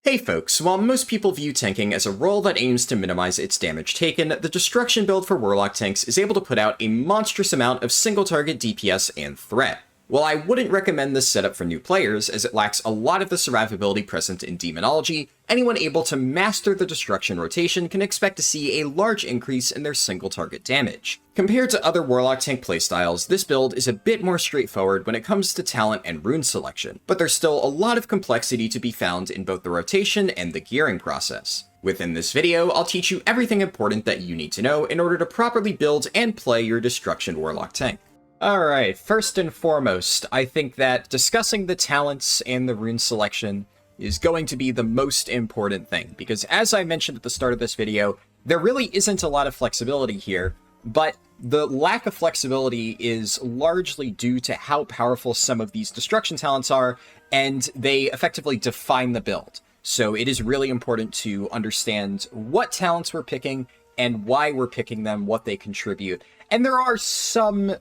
Hey folks, while most people view tanking as a role that aims to minimize its damage taken, the destruction build for Warlock Tanks is able to put out a monstrous amount of single target DPS and threat. While I wouldn't recommend this setup for new players, as it lacks a lot of the survivability present in Demonology, anyone able to master the destruction rotation can expect to see a large increase in their single target damage. Compared to other Warlock Tank playstyles, this build is a bit more straightforward when it comes to talent and rune selection, but there's still a lot of complexity to be found in both the rotation and the gearing process. Within this video, I'll teach you everything important that you need to know in order to properly build and play your Destruction Warlock Tank. Alright, first and foremost, I think that discussing the talents and the rune selection is going to be the most important thing, because as I mentioned at the start of this video, there really isn't a lot of flexibility here, but the lack of flexibility is largely due to how powerful some of these destruction talents are, and they effectively define the build. So it is really important to understand what talents we're picking and why we're picking them, what they contribute. And there are some,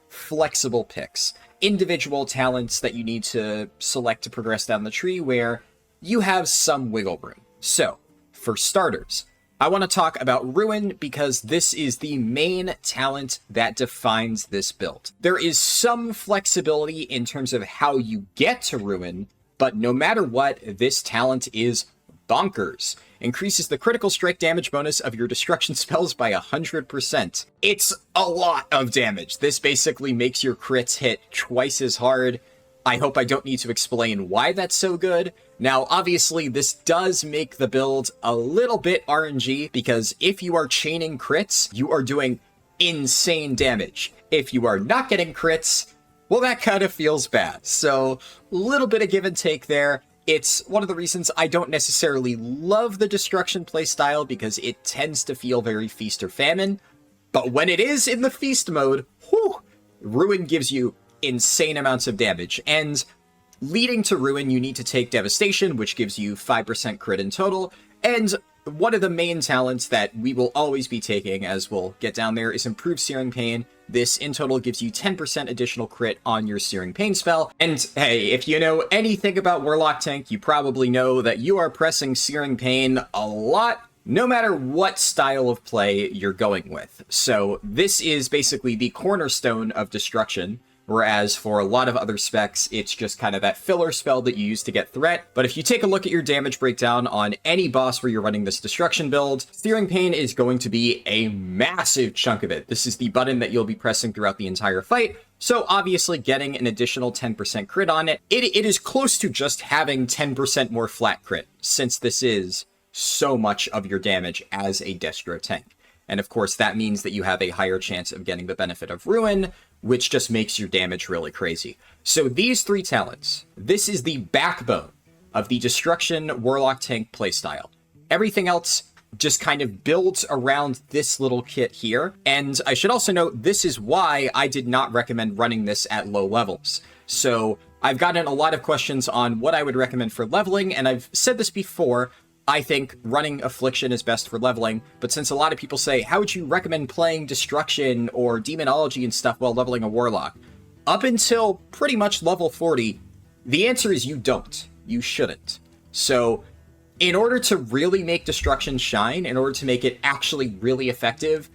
flexible picks, individual talents that you need to select to progress down the tree where you have some wiggle room. So, for starters, I want to talk about Ruin because this is the main talent that defines this build. There is some flexibility in terms of how you get to Ruin, but no matter what, this talent is bonkers. Increases the critical strike damage bonus of your destruction spells by 100%. It's a lot of damage. This basically makes your crits hit twice as hard. I hope I don't need to explain why that's so good. Now, obviously, this does make the build a little bit RNG, because if you are chaining crits, you are doing insane damage. If you are not getting crits, well, that kind of feels bad. So, a little bit of give and take there. It's one of the reasons I don't necessarily love the destruction playstyle, because it tends to feel very feast or famine. But when it is in the feast mode, whew, Ruin gives you insane amounts of damage. And leading to Ruin, you need to take Devastation, which gives you 5% crit in total. And one of the main talents that we will always be taking, as we'll get down there, is Improved Searing Pain. This, in total, gives you 10% additional crit on your Searing Pain spell. And hey, if you know anything about Warlock Tank, you probably know that you are pressing Searing Pain a lot, no matter what style of play you're going with. So this is basically the cornerstone of Destruction, whereas for a lot of other specs, it's just kind of that filler spell that you use to get threat. But if you take a look at your damage breakdown on any boss where you're running this Destruction build, Searing Pain is going to be a massive chunk of it. This is the button that you'll be pressing throughout the entire fight. So obviously getting an additional 10% crit on it, it is close to just having 10% more flat crit, since this is so much of your damage as a Destro tank. And of course, that means that you have a higher chance of getting the benefit of Ruin, which just makes your damage really crazy. So these three talents, this is the backbone of the Destruction Warlock Tank playstyle. Everything else just kind of builds around this little kit here. And I should also note, this is why I did not recommend running this at low levels. So I've gotten a lot of questions on what I would recommend for leveling, and I've said this before. I think running Affliction is best for leveling, but since a lot of people say, how would you recommend playing Destruction or Demonology and stuff while leveling a Warlock? Up until pretty much level 40, the answer is you don't. You shouldn't. So, in order to really make Destruction shine, in order to make it actually really effective,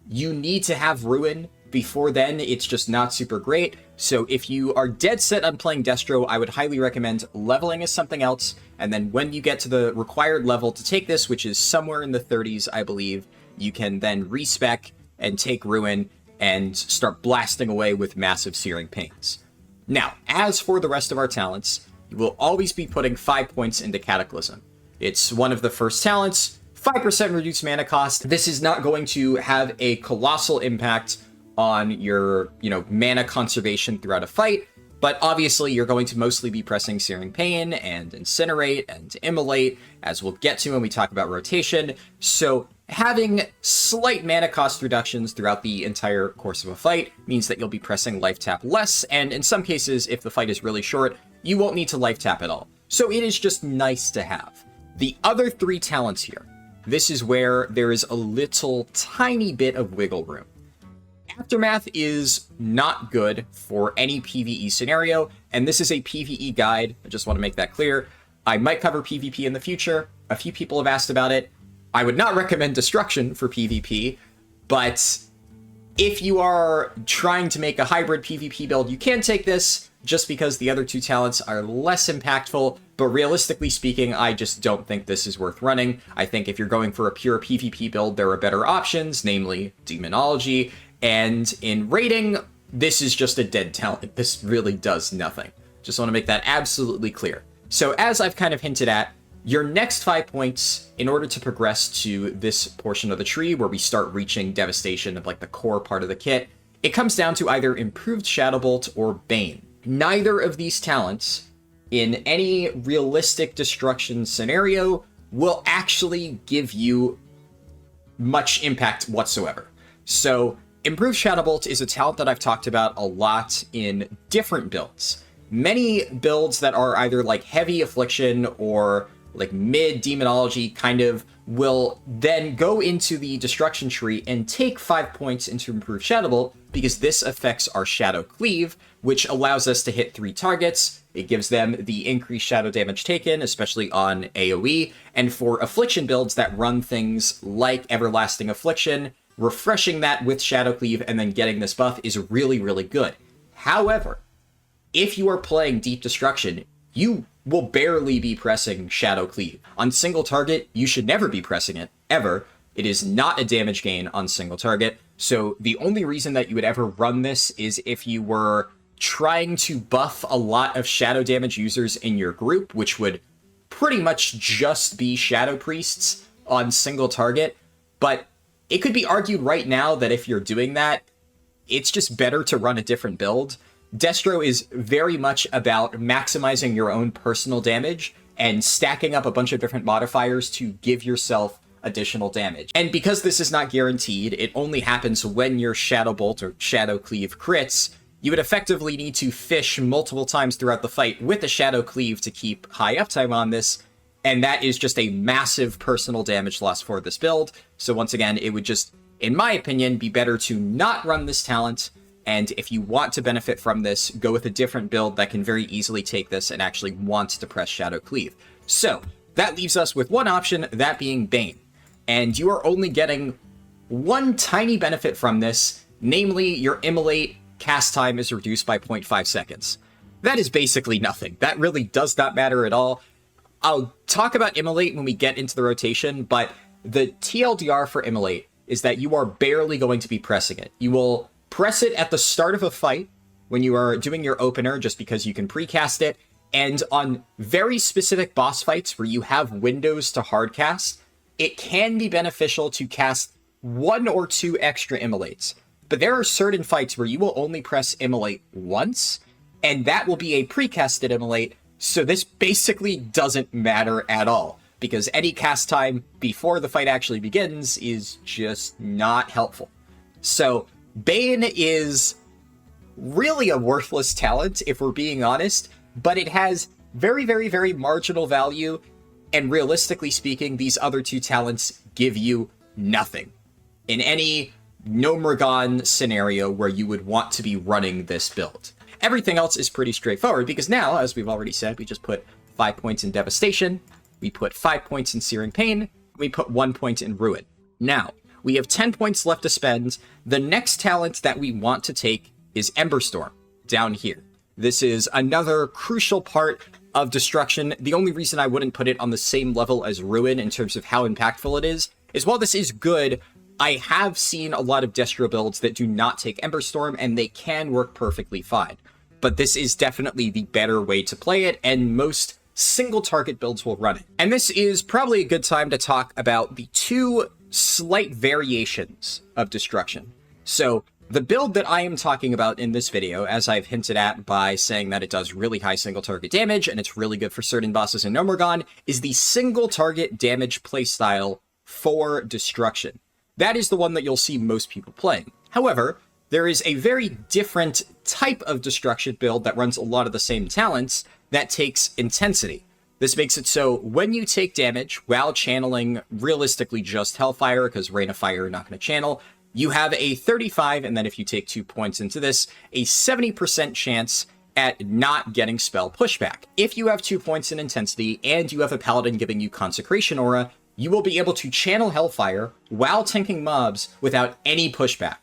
you need to have Ruin. Before then, it's just not super great. So if you are dead set on playing Destro, I would highly recommend leveling as something else. And then when you get to the required level to take this, which is somewhere in the 30s, I believe, you can then respec and take Ruin and start blasting away with massive Searing Pains. Now, as for the rest of our talents, you will always be putting 5 points into Cataclysm. It's one of the first talents, 5% reduced mana cost. This is not going to have a colossal impact on your, mana conservation throughout a fight, but obviously you're going to mostly be pressing Searing Pain and Incinerate and Immolate, as we'll get to when we talk about rotation. So having slight mana cost reductions throughout the entire course of a fight means that you'll be pressing Life Tap less, and in some cases, if the fight is really short, you won't need to Life Tap at all. So it is just nice to have. The other three talents here, this is where there is a little tiny bit of wiggle room. Aftermath is not good for any PvE scenario, and this is a PvE guide. I just want to make that clear. I might cover PvP in the future. A few people have asked about it. I would not recommend Destruction for PvP, but if you are trying to make a hybrid PvP build, you can take this just because the other two talents are less impactful, but realistically speaking, I just don't think this is worth running. I think if you're going for a pure PvP build, there are better options, namely Demonology, and in raiding, this is just a dead talent. This really does nothing. Just want to make that absolutely clear. So as I've kind of hinted at, your next 5 points, in order to progress to this portion of the tree where we start reaching devastation of like the core part of the kit, it comes down to either improved Shadow Bolt or Bane. Neither of these talents, in any realistic destruction scenario, will actually give you much impact whatsoever. So improved Shadow Bolt is a talent that I've talked about a lot in different builds. Many builds that are either like heavy affliction or like mid demonology kind of will then go into the destruction tree and take 5 points into improved Shadow Bolt because this affects our Shadow Cleave, which allows us to hit 3 targets. It gives them the increased shadow damage taken, especially on AoE. And for affliction builds that run things like Everlasting Affliction, refreshing that with Shadow Cleave and then getting this buff is really, really good. However, if you are playing Deep Destruction, you will barely be pressing Shadow Cleave. On single target, you should never be pressing it, ever. It is not a damage gain on single target, so the only reason that you would ever run this is if you were trying to buff a lot of shadow damage users in your group, which would pretty much just be Shadow Priests on single target. But it could be argued right now that if you're doing that, it's just better to run a different build. Destro is very much about maximizing your own personal damage and stacking up a bunch of different modifiers to give yourself additional damage. And because this is not guaranteed, it only happens when your Shadow Bolt or Shadow Cleave crits, you would effectively need to fish multiple times throughout the fight with a Shadow Cleave to keep high uptime on this, and that is just a massive personal damage loss for this build. So once again, it would just, in my opinion, be better to not run this talent. And if you want to benefit from this, go with a different build that can very easily take this and actually want to press Shadow Cleave. So that leaves us with one option, that being Bane. And you are only getting one tiny benefit from this, namely your Immolate cast time is reduced by 0.5 seconds. That is basically nothing. That really does not matter at all. I'll talk about Immolate when we get into the rotation, but the TLDR for Immolate is that you are barely going to be pressing it. You will press it at the start of a fight when you are doing your opener, just because you can precast it, and on very specific boss fights where you have windows to hardcast, it can be beneficial to cast 1 or 2 extra Immolates. But there are certain fights where you will only press Immolate once, and that will be a precasted Immolate, so this basically doesn't matter at all, because any cast time before the fight actually begins is just not helpful. So Bane is really a worthless talent, if we're being honest, but it has very, very, very marginal value, and realistically speaking, these other two talents give you nothing. In any Gnomergon scenario where you would want to be running this build. Everything else is pretty straightforward, because now, as we've already said, we just put 5 points in Devastation, we put 5 points in Searing Pain, we put 1 point in Ruin. Now, we have 10 points left to spend. The next talent that we want to take is Emberstorm, down here. This is another crucial part of Destruction. The only reason I wouldn't put it on the same level as Ruin in terms of how impactful it is while this is good, I have seen a lot of Destro builds that do not take Emberstorm, and they can work perfectly fine. But this is definitely the better way to play it, and most single target builds will run it. And this is probably a good time to talk about the 2 slight variations of Destruction. So the build that I am talking about in this video, as I've hinted at by saying that it does really high single target damage and it's really good for certain bosses in Gnomergon, is the single target damage playstyle for Destruction. That is the one that you'll see most people playing. However, there is a very different type of Destruction build that runs a lot of the same talents that takes Intensity. This makes it so when you take damage while channeling realistically just Hellfire, because Rain of Fire you're not going to channel, you have a 35, and then if you take 2 points into this, a 70% chance at not getting spell pushback. If you have 2 points in intensity and you have a paladin giving you Consecration Aura, you will be able to channel Hellfire while tanking mobs without any pushback.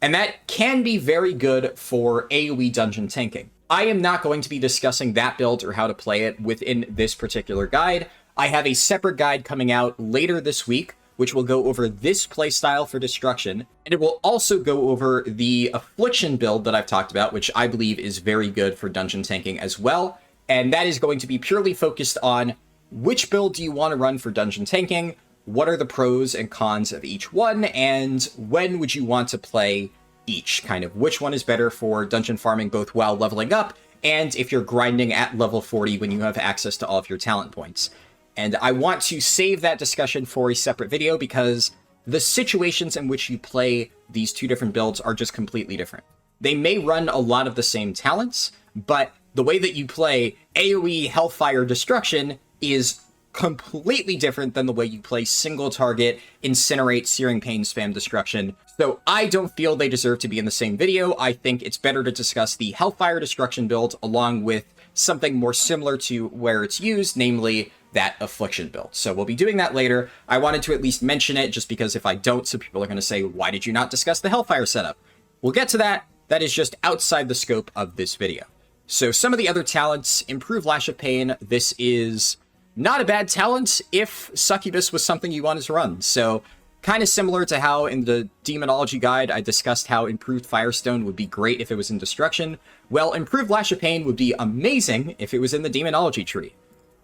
And that can be very good for AoE dungeon tanking. I am not going to be discussing that build or how to play it within this particular guide. I have a separate guide coming out later this week, which will go over this playstyle for Destruction, and it will also go over the Affliction build that I've talked about, which I believe is very good for dungeon tanking as well, and that is going to be purely focused on which build do you want to run for dungeon tanking, what are the pros and cons of each one, and when would you want to play each, kind of which one is better for dungeon farming both while leveling up, and if you're grinding at level 40 when you have access to all of your talent points. And I want to save that discussion for a separate video because the situations in which you play these two different builds are just completely different. They may run a lot of the same talents, but the way that you play AoE Hellfire Destruction is completely different than the way you play single target Incinerate Searing Pain Spam Destruction. So I don't feel they deserve to be in the same video. I think it's better to discuss the Hellfire Destruction build along with something more similar to where it's used, namely that Affliction build. So we'll be doing that later. I wanted to at least mention it just because if I don't, some people are going to say, why did you not discuss the Hellfire setup? We'll get to that. That is just outside the scope of this video. So some of the other talents, Improve Lash of Pain. This is not a bad talent if Succubus was something you wanted to run. So kind of similar to how in the Demonology guide I discussed how Improved Firestone would be great if it was in Destruction. Well, Improved Lash of Pain would be amazing if it was in the Demonology tree.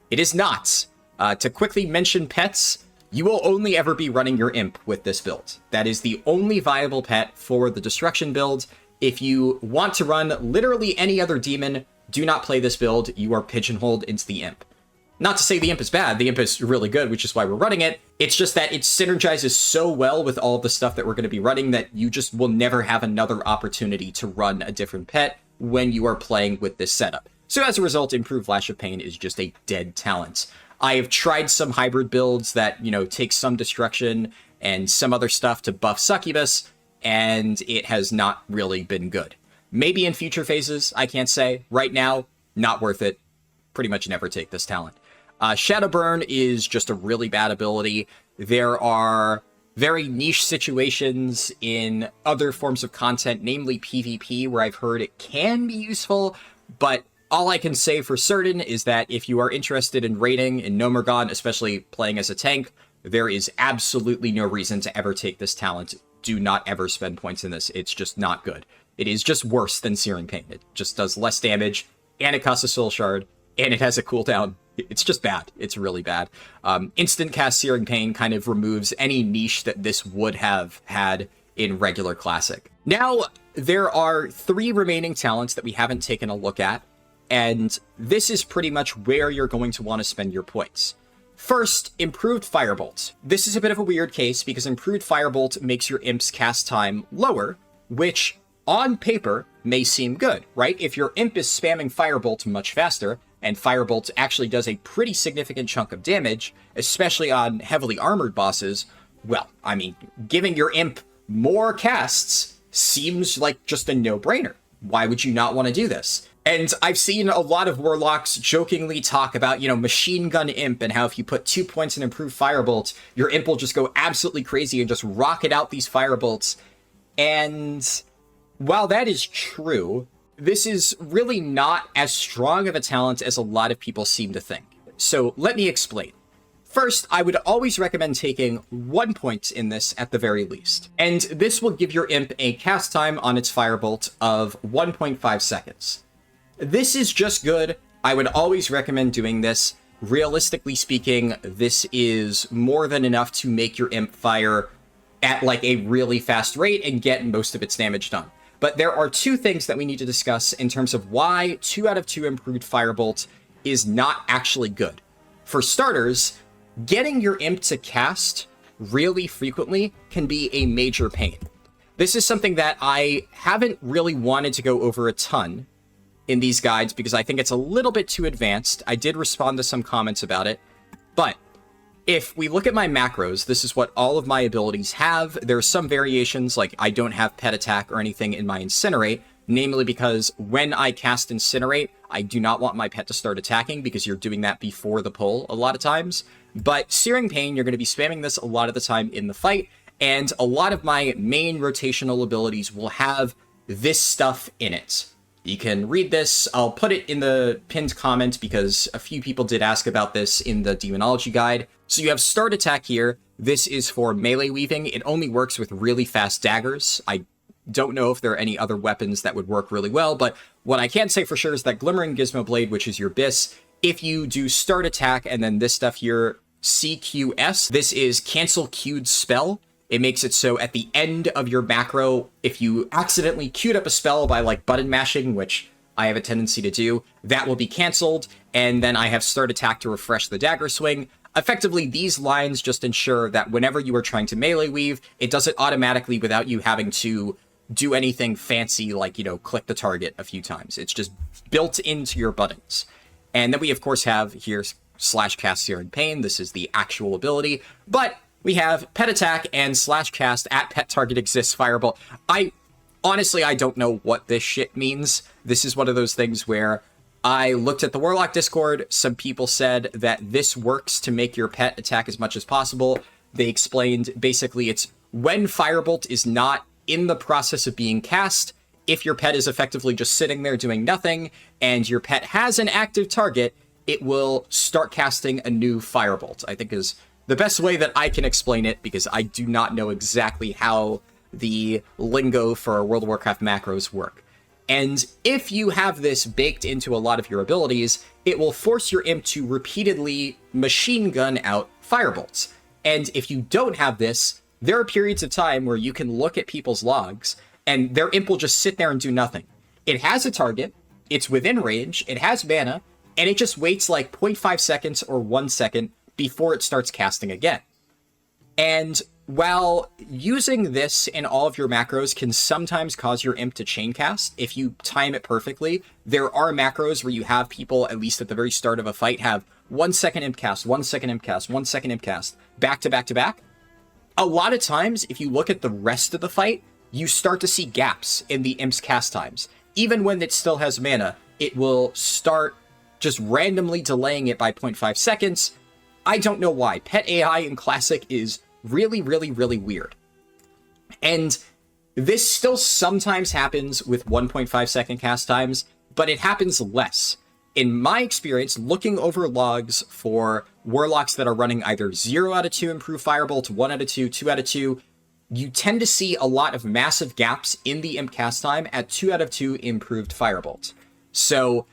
It is not. To quickly mention pets, you will only ever be running your Imp with this build. That is the only viable pet for the Destruction build. If you want to run literally any other demon, do not play this build. You are pigeonholed into the Imp. Not to say the Imp is bad, the Imp is really good, which is why we're running it. It's just that it synergizes so well with all of the stuff that we're going to be running that you just will never have another opportunity to run a different pet when you are playing with this setup. So as a result, Improved Lash of Pain is just a dead talent. I have tried some hybrid builds that, take some Destruction and some other stuff to buff Succubus, and it has not really been good. Maybe in future phases, I can't say. Right now, not worth it. Pretty much never take this talent. Shadowburn is just a really bad ability. There are very niche situations in other forms of content, namely PvP, where I've heard it can be useful, but all I can say for certain is that if you are interested in raiding in Nomergon, especially playing as a tank, there is absolutely no reason to ever take this talent. Do not ever spend points in this. It's just not good. It is just worse than Searing Pain. It just does less damage, and it costs a Soul Shard, and it has a cooldown. It's just bad. It's really bad. Instant cast Searing Pain kind of removes any niche that this would have had in regular Classic. Now, there are 3 remaining talents that we haven't taken a look at, and this is pretty much where you're going to want to spend your points. First, Improved Firebolt. This is a bit of a weird case because Improved Firebolt makes your Imp's cast time lower, which on paper may seem good, right? If your Imp is spamming Firebolt much faster, and Firebolt actually does a pretty significant chunk of damage, especially on heavily armored bosses, well, I mean, giving your Imp more casts seems like just a no-brainer. Why would you not want to do this? And I've seen a lot of Warlocks jokingly talk about, Machine Gun Imp and how if you put 2 points in Improved Firebolt, your Imp will just go absolutely crazy and just rocket out these Firebolts. And while that is true, this is really not as strong of a talent as a lot of people seem to think. So let me explain. First, I would always recommend taking 1 point in this at the very least. And this will give your Imp a cast time on its Firebolt of 1.5 seconds. This is just good. I would always recommend doing this. Realistically speaking, this is more than enough to make your Imp fire at like a really fast rate and get most of its damage done. But there are 2 things that we need to discuss in terms of why 2 out of 2 Improved Firebolt is not actually good. For starters, getting your Imp to cast really frequently can be a major pain. This is something that I haven't really wanted to go over a ton in these guides because I think it's a little bit too advanced. I did respond to some comments about it, but if we look at my macros, this is what all of my abilities have. There's some variations, like I don't have Pet Attack or anything in my Incinerate, namely because when I cast Incinerate, I do not want my pet to start attacking because you're doing that before the pull a lot of times. But Searing Pain, you're going to be spamming this a lot of the time in the fight, and a lot of my main rotational abilities will have this stuff in it. You can read this. I'll put it in the pinned comment because a few people did ask about this in the Demonology guide. So you have Start Attack here. This is for melee weaving. It only works with really fast daggers. I don't know if there are any other weapons that would work really well, but what I can say for sure is that Glimmering Gizmo Blade, which is your BIS, if you do Start Attack and then this stuff here, CQS, this is Cancel Queued Spell. It makes it so at the end of your macro, if you accidentally queued up a spell by like button mashing, which I have a tendency to do, that will be canceled, and then I have Start Attack to refresh the dagger swing. Effectively, these lines just ensure that whenever you are trying to melee weave, it does it automatically without you having to do anything fancy like, click the target a few times. It's just built into your buttons. And then we, of course, have here /cast Searing Pain. This is the actual ability, but we have Pet Attack and /cast at pet target exists Firebolt. Honestly, I don't know what this shit means. This is one of those things where I looked at the Warlock Discord. Some people said that this works to make your pet attack as much as possible. They explained basically it's when Firebolt is not in the process of being cast, if your pet is effectively just sitting there doing nothing, and your pet has an active target, it will start casting a new Firebolt, I think is the best way that I can explain it, because I do not know exactly how the lingo for World of Warcraft macros work. And if you have this baked into a lot of your abilities, it will force your imp to repeatedly machine gun out Firebolts. And if you don't have this, there are periods of time where you can look at people's logs, and their imp will just sit there and do nothing. It has a target, it's within range, it has mana, and it just waits like 0.5 seconds or 1 second before it starts casting again. And while using this in all of your macros can sometimes cause your imp to chain cast, if you time it perfectly, there are macros where you have people, at least at the very start of a fight, have 1 second imp cast, 1 second imp cast, 1 second imp cast, back to back to back. A lot of times, if you look at the rest of the fight, you start to see gaps in the imp's cast times. Even when it still has mana, it will start just randomly delaying it by 0.5 seconds. I don't know why. Pet AI in Classic is really, really, really weird. And this still sometimes happens with 1.5 second cast times, but it happens less. In my experience, looking over logs for Warlocks that are running either 0 out of 2 improved Firebolt, 1 out of 2, 2 out of 2, you tend to see a lot of massive gaps in the imp cast time at 2 out of 2 improved Firebolt. So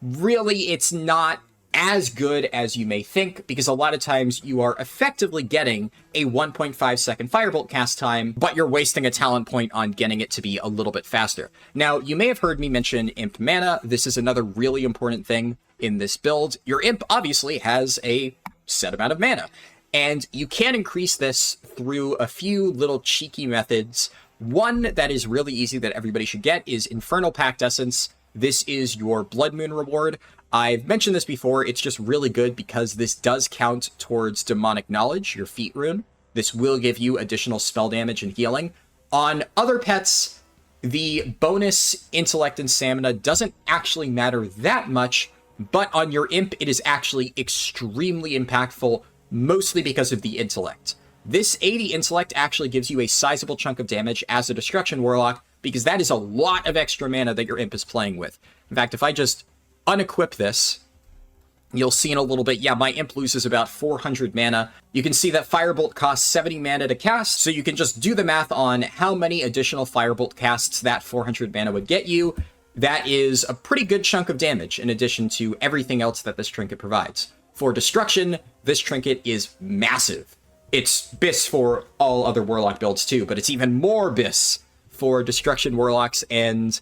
really, it's not as good as you may think, because a lot of times you are effectively getting a 1.5 second Firebolt cast time, but you're wasting a talent point on getting it to be a little bit faster. Now, you may have heard me mention imp mana. This is another really important thing in this build. Your imp obviously has a set amount of mana, and you can increase this through a few little cheeky methods. One that is really easy that everybody should get is Infernal Pact Essence. This is your Blood Moon reward. I've mentioned this before, it's just really good because this does count towards Demonic Knowledge, your feat rune. This will give you additional spell damage and healing. On other pets, the bonus Intellect and Stamina doesn't actually matter that much, but on your imp, it is actually extremely impactful, mostly because of the Intellect. This 80 Intellect actually gives you a sizable chunk of damage as a Destruction Warlock, because that is a lot of extra mana that your imp is playing with. In fact, if I just unequip this, you'll see in a little bit, yeah, my imp loses about 400 mana. You can see that Firebolt costs 70 mana to cast, so you can just do the math on how many additional Firebolt casts that 400 mana would get you. That is a pretty good chunk of damage in addition to everything else that this trinket provides. For Destruction, this trinket is massive. It's BIS for all other Warlock builds too, but it's even more BIS for Destruction Warlocks, and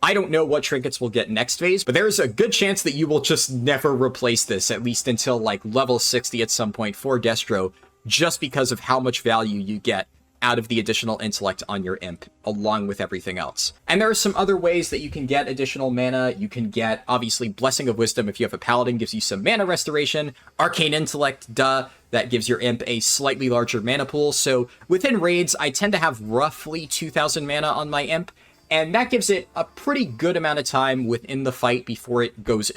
I don't know what trinkets we'll get next phase, but there's a good chance that you will just never replace this, at least until like level 60 at some point for Destro, just because of how much value you get out of the additional intellect on your imp, along with everything else. And there are some other ways that you can get additional mana. You can get, obviously, Blessing of Wisdom if you have a Paladin, gives you some mana restoration. Arcane Intellect, duh, that gives your imp a slightly larger mana pool. So within raids, I tend to have roughly 2,000 mana on my imp, and that gives it a pretty good amount of time within the fight before it goes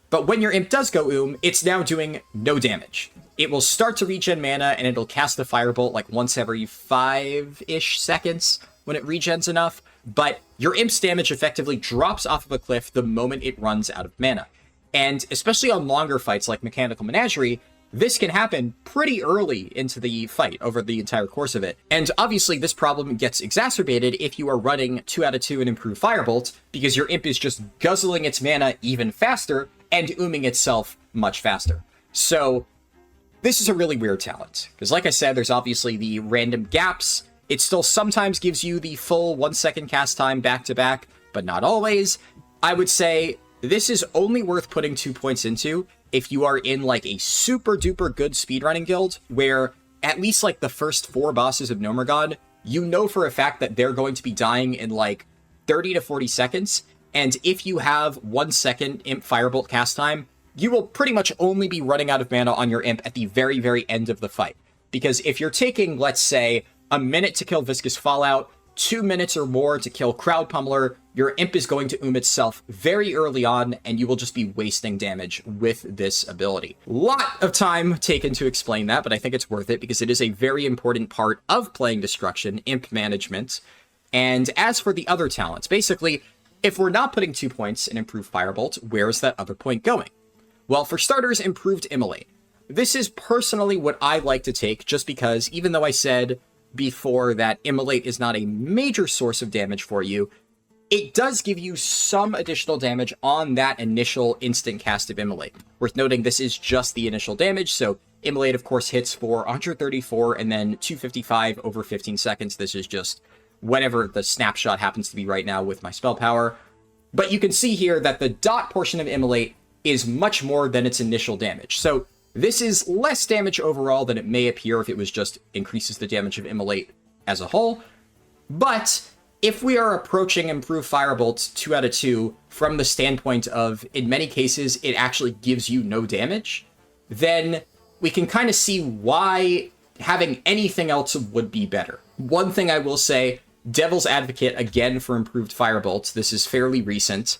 But when your imp does go it's now doing no damage. It will start to regen mana, and it'll cast the Firebolt like once every 5-ish seconds when it regens enough, but your imp's damage effectively drops off of a cliff the moment it runs out of mana. And especially on longer fights like Mechanical Menagerie, this can happen pretty early into the fight over the entire course of it. And obviously this problem gets exacerbated if you are running 2 out of 2 and improved Firebolt, because your imp is just guzzling its mana even faster and itself much faster. So this is a really weird talent, because like I said, there's obviously the random gaps. It still sometimes gives you the full 1 second cast time back to back, but not always. I would say this is only worth putting 2 points into if you are in like a super duper good speedrunning guild, where at least like the first 4 bosses of Nomergon, you know for a fact that they're going to be dying in like 30 to 40 seconds. And if you have 1 second imp Firebolt cast time, you will pretty much only be running out of mana on your imp at the very, very end of the fight. Because if you're taking, let's say, a minute to kill Viscous Fallout, 2 minutes or more to kill Crowd Pummeler, your imp is going to itself very early on, and you will just be wasting damage with this ability. Lot of time taken to explain that, but I think it's worth it because it is a very important part of playing Destruction, imp management. And as for the other talents, basically, if we're not putting 2 points in Improved Firebolt, where's that other point going? Well, for starters, Improved Immolate. This is personally what I like to take, just because even though I said before that Immolate is not a major source of damage for you, it does give you some additional damage on that initial instant cast of Immolate. Worth noting, this is just the initial damage, so Immolate, of course, hits for 134 and then 255 over 15 seconds. This is just whatever the snapshot happens to be right now with my spell power. But you can see here that the dot portion of Immolate is much more than its initial damage. So this is less damage overall than it may appear if it was just increases the damage of Immolate as a whole. But if we are approaching Improved Firebolt 2 out of 2 from the standpoint of, in many cases, it actually gives you no damage, then we can kind of see why having anything else would be better. One thing I will say, Devil's Advocate, again, for Improved Firebolt. This is fairly recent.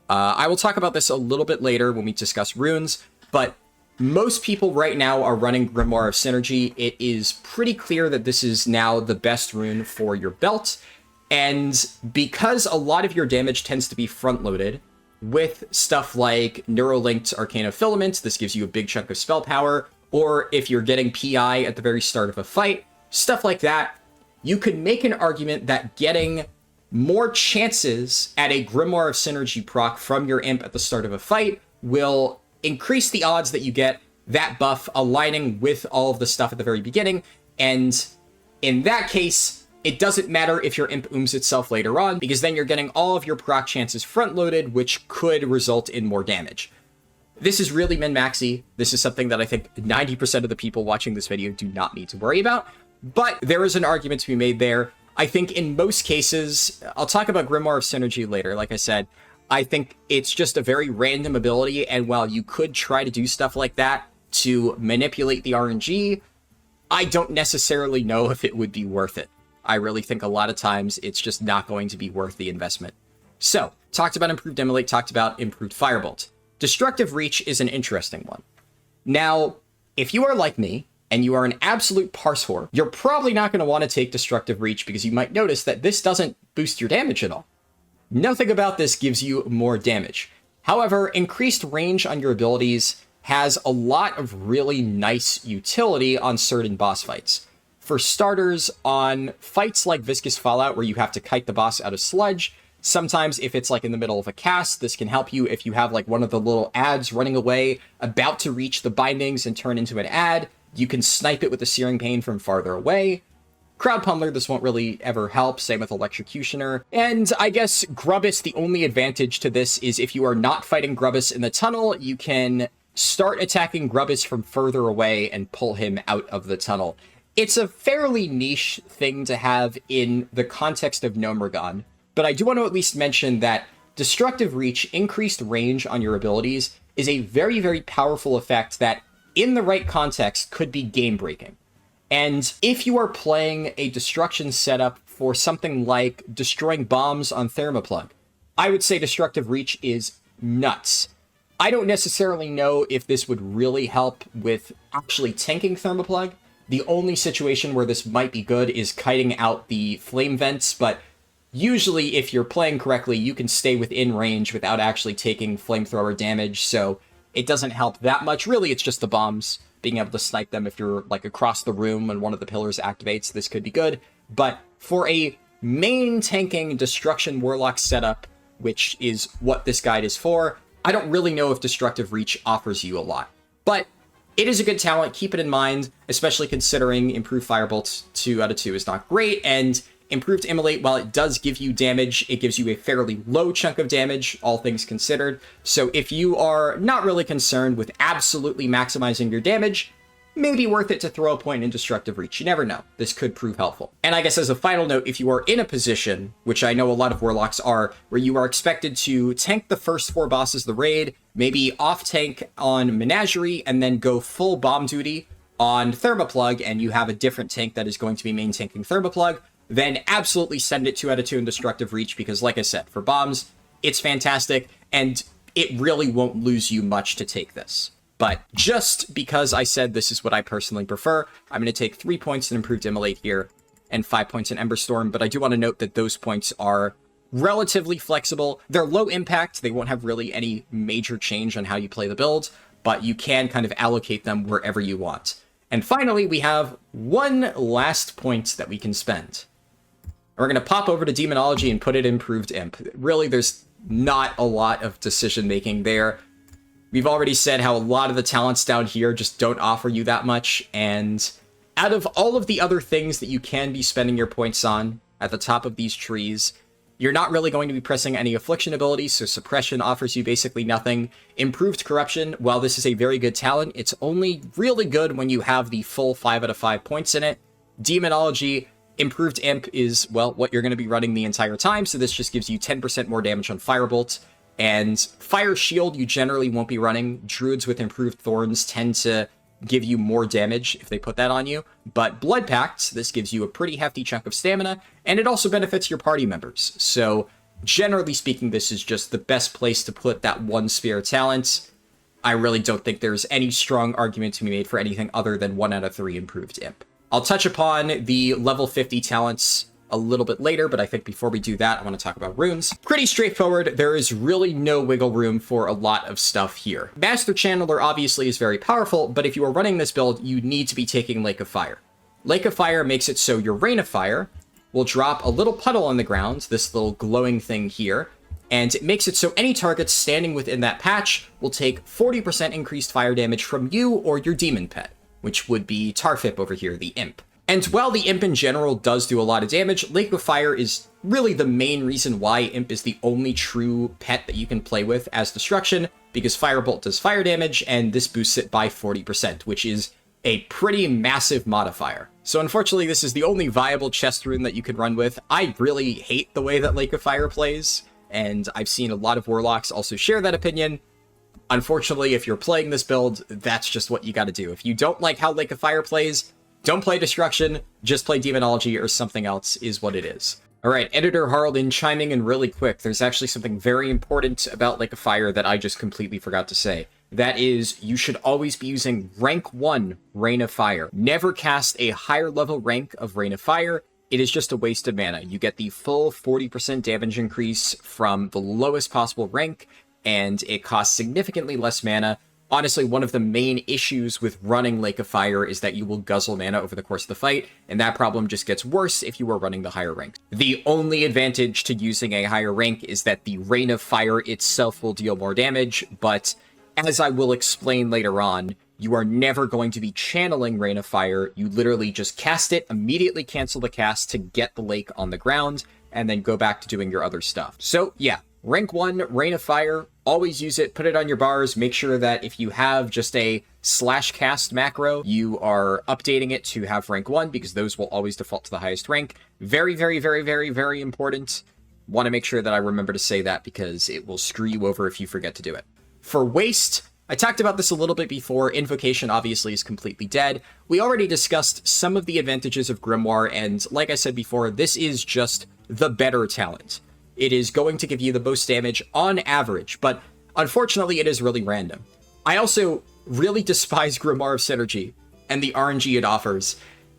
I will talk about this a little bit later when we discuss runes, but most people right now are running Grimoire of Synergy. It is pretty clear that this is now the best rune for your belt, and because a lot of your damage tends to be front-loaded with stuff like Neurolinked Arcana Filament, this gives you a big chunk of spell power, or if you're getting PI at the very start of a fight, stuff like that, you could make an argument that getting more chances at a Grimoire of Synergy proc from your imp at the start of a fight will increase the odds that you get that buff aligning with all of the stuff at the very beginning. And in that case, it doesn't matter if your imp itself later on, because then you're getting all of your proc chances front-loaded, which could result in more damage. This is really min-maxy. This is something that I think 90% of the people watching this video do not need to worry about, but there is an argument to be made there. I think in most cases, I'll talk about Grimoire of Synergy later, like I said, I think it's just a very random ability, and while you could try to do stuff like that to manipulate the RNG, I don't necessarily know if it would be worth it. I really think a lot of times it's just not going to be worth the investment. So, talked about Improved Immolate, talked about Improved Firebolt. Destructive Reach is an interesting one. Now, if you are like me, and you are an absolute parse whore, you're probably not going to want to take Destructive Reach because you might notice that this doesn't boost your damage at all. Nothing about this gives you more damage. However, increased range on your abilities has a lot of really nice utility on certain boss fights. For starters, on fights like Viscous Fallout, where you have to kite the boss out of sludge, sometimes if it's like in the middle of a cast, this can help you if you have like one of the little ads running away, about to reach the bindings and turn into an ad. You can snipe it with the Searing Pain from farther away. Crowd Pummeler, this won't really ever help, same with Electrocutioner. And I guess Grubbus, the only advantage to this is if you are not fighting Grubbus in the tunnel, you can start attacking Grubbus from further away and pull him out of the tunnel. It's a fairly niche thing to have in the context of Nomergon, but I do want to at least mention that Destructive Reach, increased range on your abilities, is a very, very powerful effect that in the right context could be game breaking. And if you are playing a destruction setup for something like destroying bombs on Thermoplug. I would say Destructive Reach is nuts. I don't necessarily know if this would really help with actually tanking Thermoplug. The only situation where this might be good is kiting out the flame vents, but usually if you're playing correctly, you can stay within range without actually taking flamethrower damage, so it doesn't help that much. Really, it's just the bombs. Being able to snipe them if you're like across the room and one of the pillars activates, this could be good. But for a main tanking Destruction Warlock setup, which is what this guide is for, I don't really know if Destructive Reach offers you a lot. But it is a good talent, keep it in mind, especially considering Improved Firebolt 2 out of 2 is not great, and Improved Immolate, while it does give you damage, it gives you a fairly low chunk of damage, all things considered. So if you are not really concerned with absolutely maximizing your damage, maybe worth it to throw a point in Destructive Reach. You never know. This could prove helpful. And I guess as a final note, if you are in a position, which I know a lot of Warlocks are, where you are expected to tank the first 4 bosses of the raid, maybe off-tank on Menagerie, and then go full bomb duty on Thermoplug, and you have a different tank that is going to be main tanking Thermoplug, then absolutely send it 2 out of 2 in Destructive Reach, because like I said, for bombs, it's fantastic, and it really won't lose you much to take this. But just because I said this is what I personally prefer, I'm going to take 3 points in Improved Immolate here, and 5 points in Ember Storm, but I do want to note that those points are relatively flexible. They're low impact, they won't have really any major change on how you play the build, but you can kind of allocate them wherever you want. And finally, we have one last point that we can spend. We're going to pop over to Demonology and put it in Improved Imp. Really, there's not a lot of decision-making there. We've already said how a lot of the talents down here just don't offer you that much, and out of all of the other things that you can be spending your points on at the top of these trees, you're not really going to be pressing any Affliction abilities, so Suppression offers you basically nothing. Improved Corruption, while this is a very good talent, it's only really good when you have the full 5 out of 5 points in it. Demonology, Improved Imp is, well, what you're going to be running the entire time, so this just gives you 10% more damage on Firebolt. And Fire Shield you generally won't be running. Druids with Improved Thorns tend to give you more damage if they put that on you. But Blood Pact, this gives you a pretty hefty chunk of stamina, and it also benefits your party members. So generally speaking, this is just the best place to put that one spare talent. I really don't think there's any strong argument to be made for anything other than 1 out of 3 Improved Imp. I'll touch upon the level 50 talents a little bit later, but I think before we do that, I want to talk about runes. Pretty straightforward. There is really no wiggle room for a lot of stuff here. Master Channeler obviously is very powerful, but if you are running this build, you need to be taking Lake of Fire. Lake of Fire makes it so your Rain of Fire will drop a little puddle on the ground, this little glowing thing here, and it makes it so any targets standing within that patch will take 40% increased fire damage from you or your demon pet, which would be Tarfip over here, the Imp. And while the Imp in general does do a lot of damage, Lake of Fire is really the main reason why Imp is the only true pet that you can play with as Destruction, because Firebolt does fire damage, and this boosts it by 40%, which is a pretty massive modifier. So unfortunately, this is the only viable chest rune that you could run with. I really hate the way that Lake of Fire plays, and I've seen a lot of Warlocks also share that opinion. Unfortunately, if you're playing this build, that's just what you gotta do. If you don't like how Lake of Fire plays, don't play Destruction, just play Demonology or something else is what it is. Alright, Editor Haraldin chiming in really quick. There's actually something very important about Lake of Fire that I just completely forgot to say. That is, you should always be using rank 1 Rain of Fire. Never cast a higher level rank of Rain of Fire. It is just a waste of mana. You get the full 40% damage increase from the lowest possible rank, and it costs significantly less mana. Honestly, one of the main issues with running Lake of Fire is that you will guzzle mana over the course of the fight, and that problem just gets worse if you are running the higher rank. The only advantage to using a higher rank is that the Rain of Fire itself will deal more damage, but as I will explain later on, you are never going to be channeling Rain of Fire. You literally just cast it, immediately cancel the cast to get the lake on the ground, and then go back to doing your other stuff. So yeah, rank 1 Rain of Fire, always use it, put it on your bars, make sure that if you have just a /cast macro, you are updating it to have rank 1, because those will always default to the highest rank. Very, very, very, very, very important. Want to make sure that I remember to say that, because it will screw you over if you forget to do it. For waste, I talked about this a little bit before. Invocation obviously is completely dead. We already discussed some of the advantages of Grimoire, and like I said before, this is just the better talent. It is going to give you the most damage on average, but unfortunately it is really random. I also really despise Grimoire of Synergy and the RNG it offers,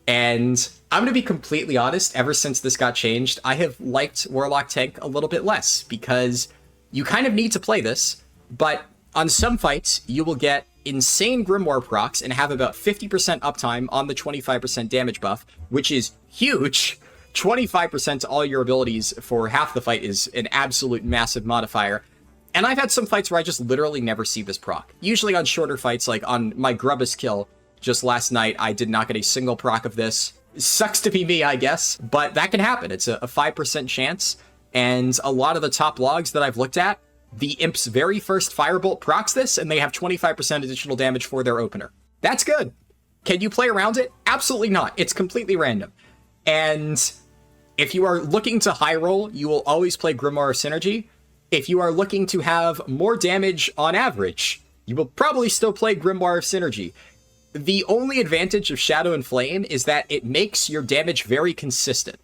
and I'm going to be completely honest, ever since this got changed, I have liked Warlock Tank a little bit less, because you kind of need to play this, but on some fights, you will get insane Grimoire procs and have about 50% uptime on the 25% damage buff, which is huge. 25% to all your abilities for half the fight is an absolute massive modifier. And I've had some fights where I just literally never see this proc. Usually on shorter fights, like on my Grubbus kill just last night, I did not get a single proc of this. It sucks to be me, I guess, but that can happen. It's a 5% chance, and a lot of the top logs that I've looked at, the Imp's very first Firebolt procs this, and they have 25% additional damage for their opener. That's good. Can you play around it? Absolutely not. It's completely random. And if you are looking to high roll, you will always play Grimoire of Synergy. If you are looking to have more damage on average, you will probably still play Grimoire of Synergy. The only advantage of Shadow and Flame is that it makes your damage very consistent.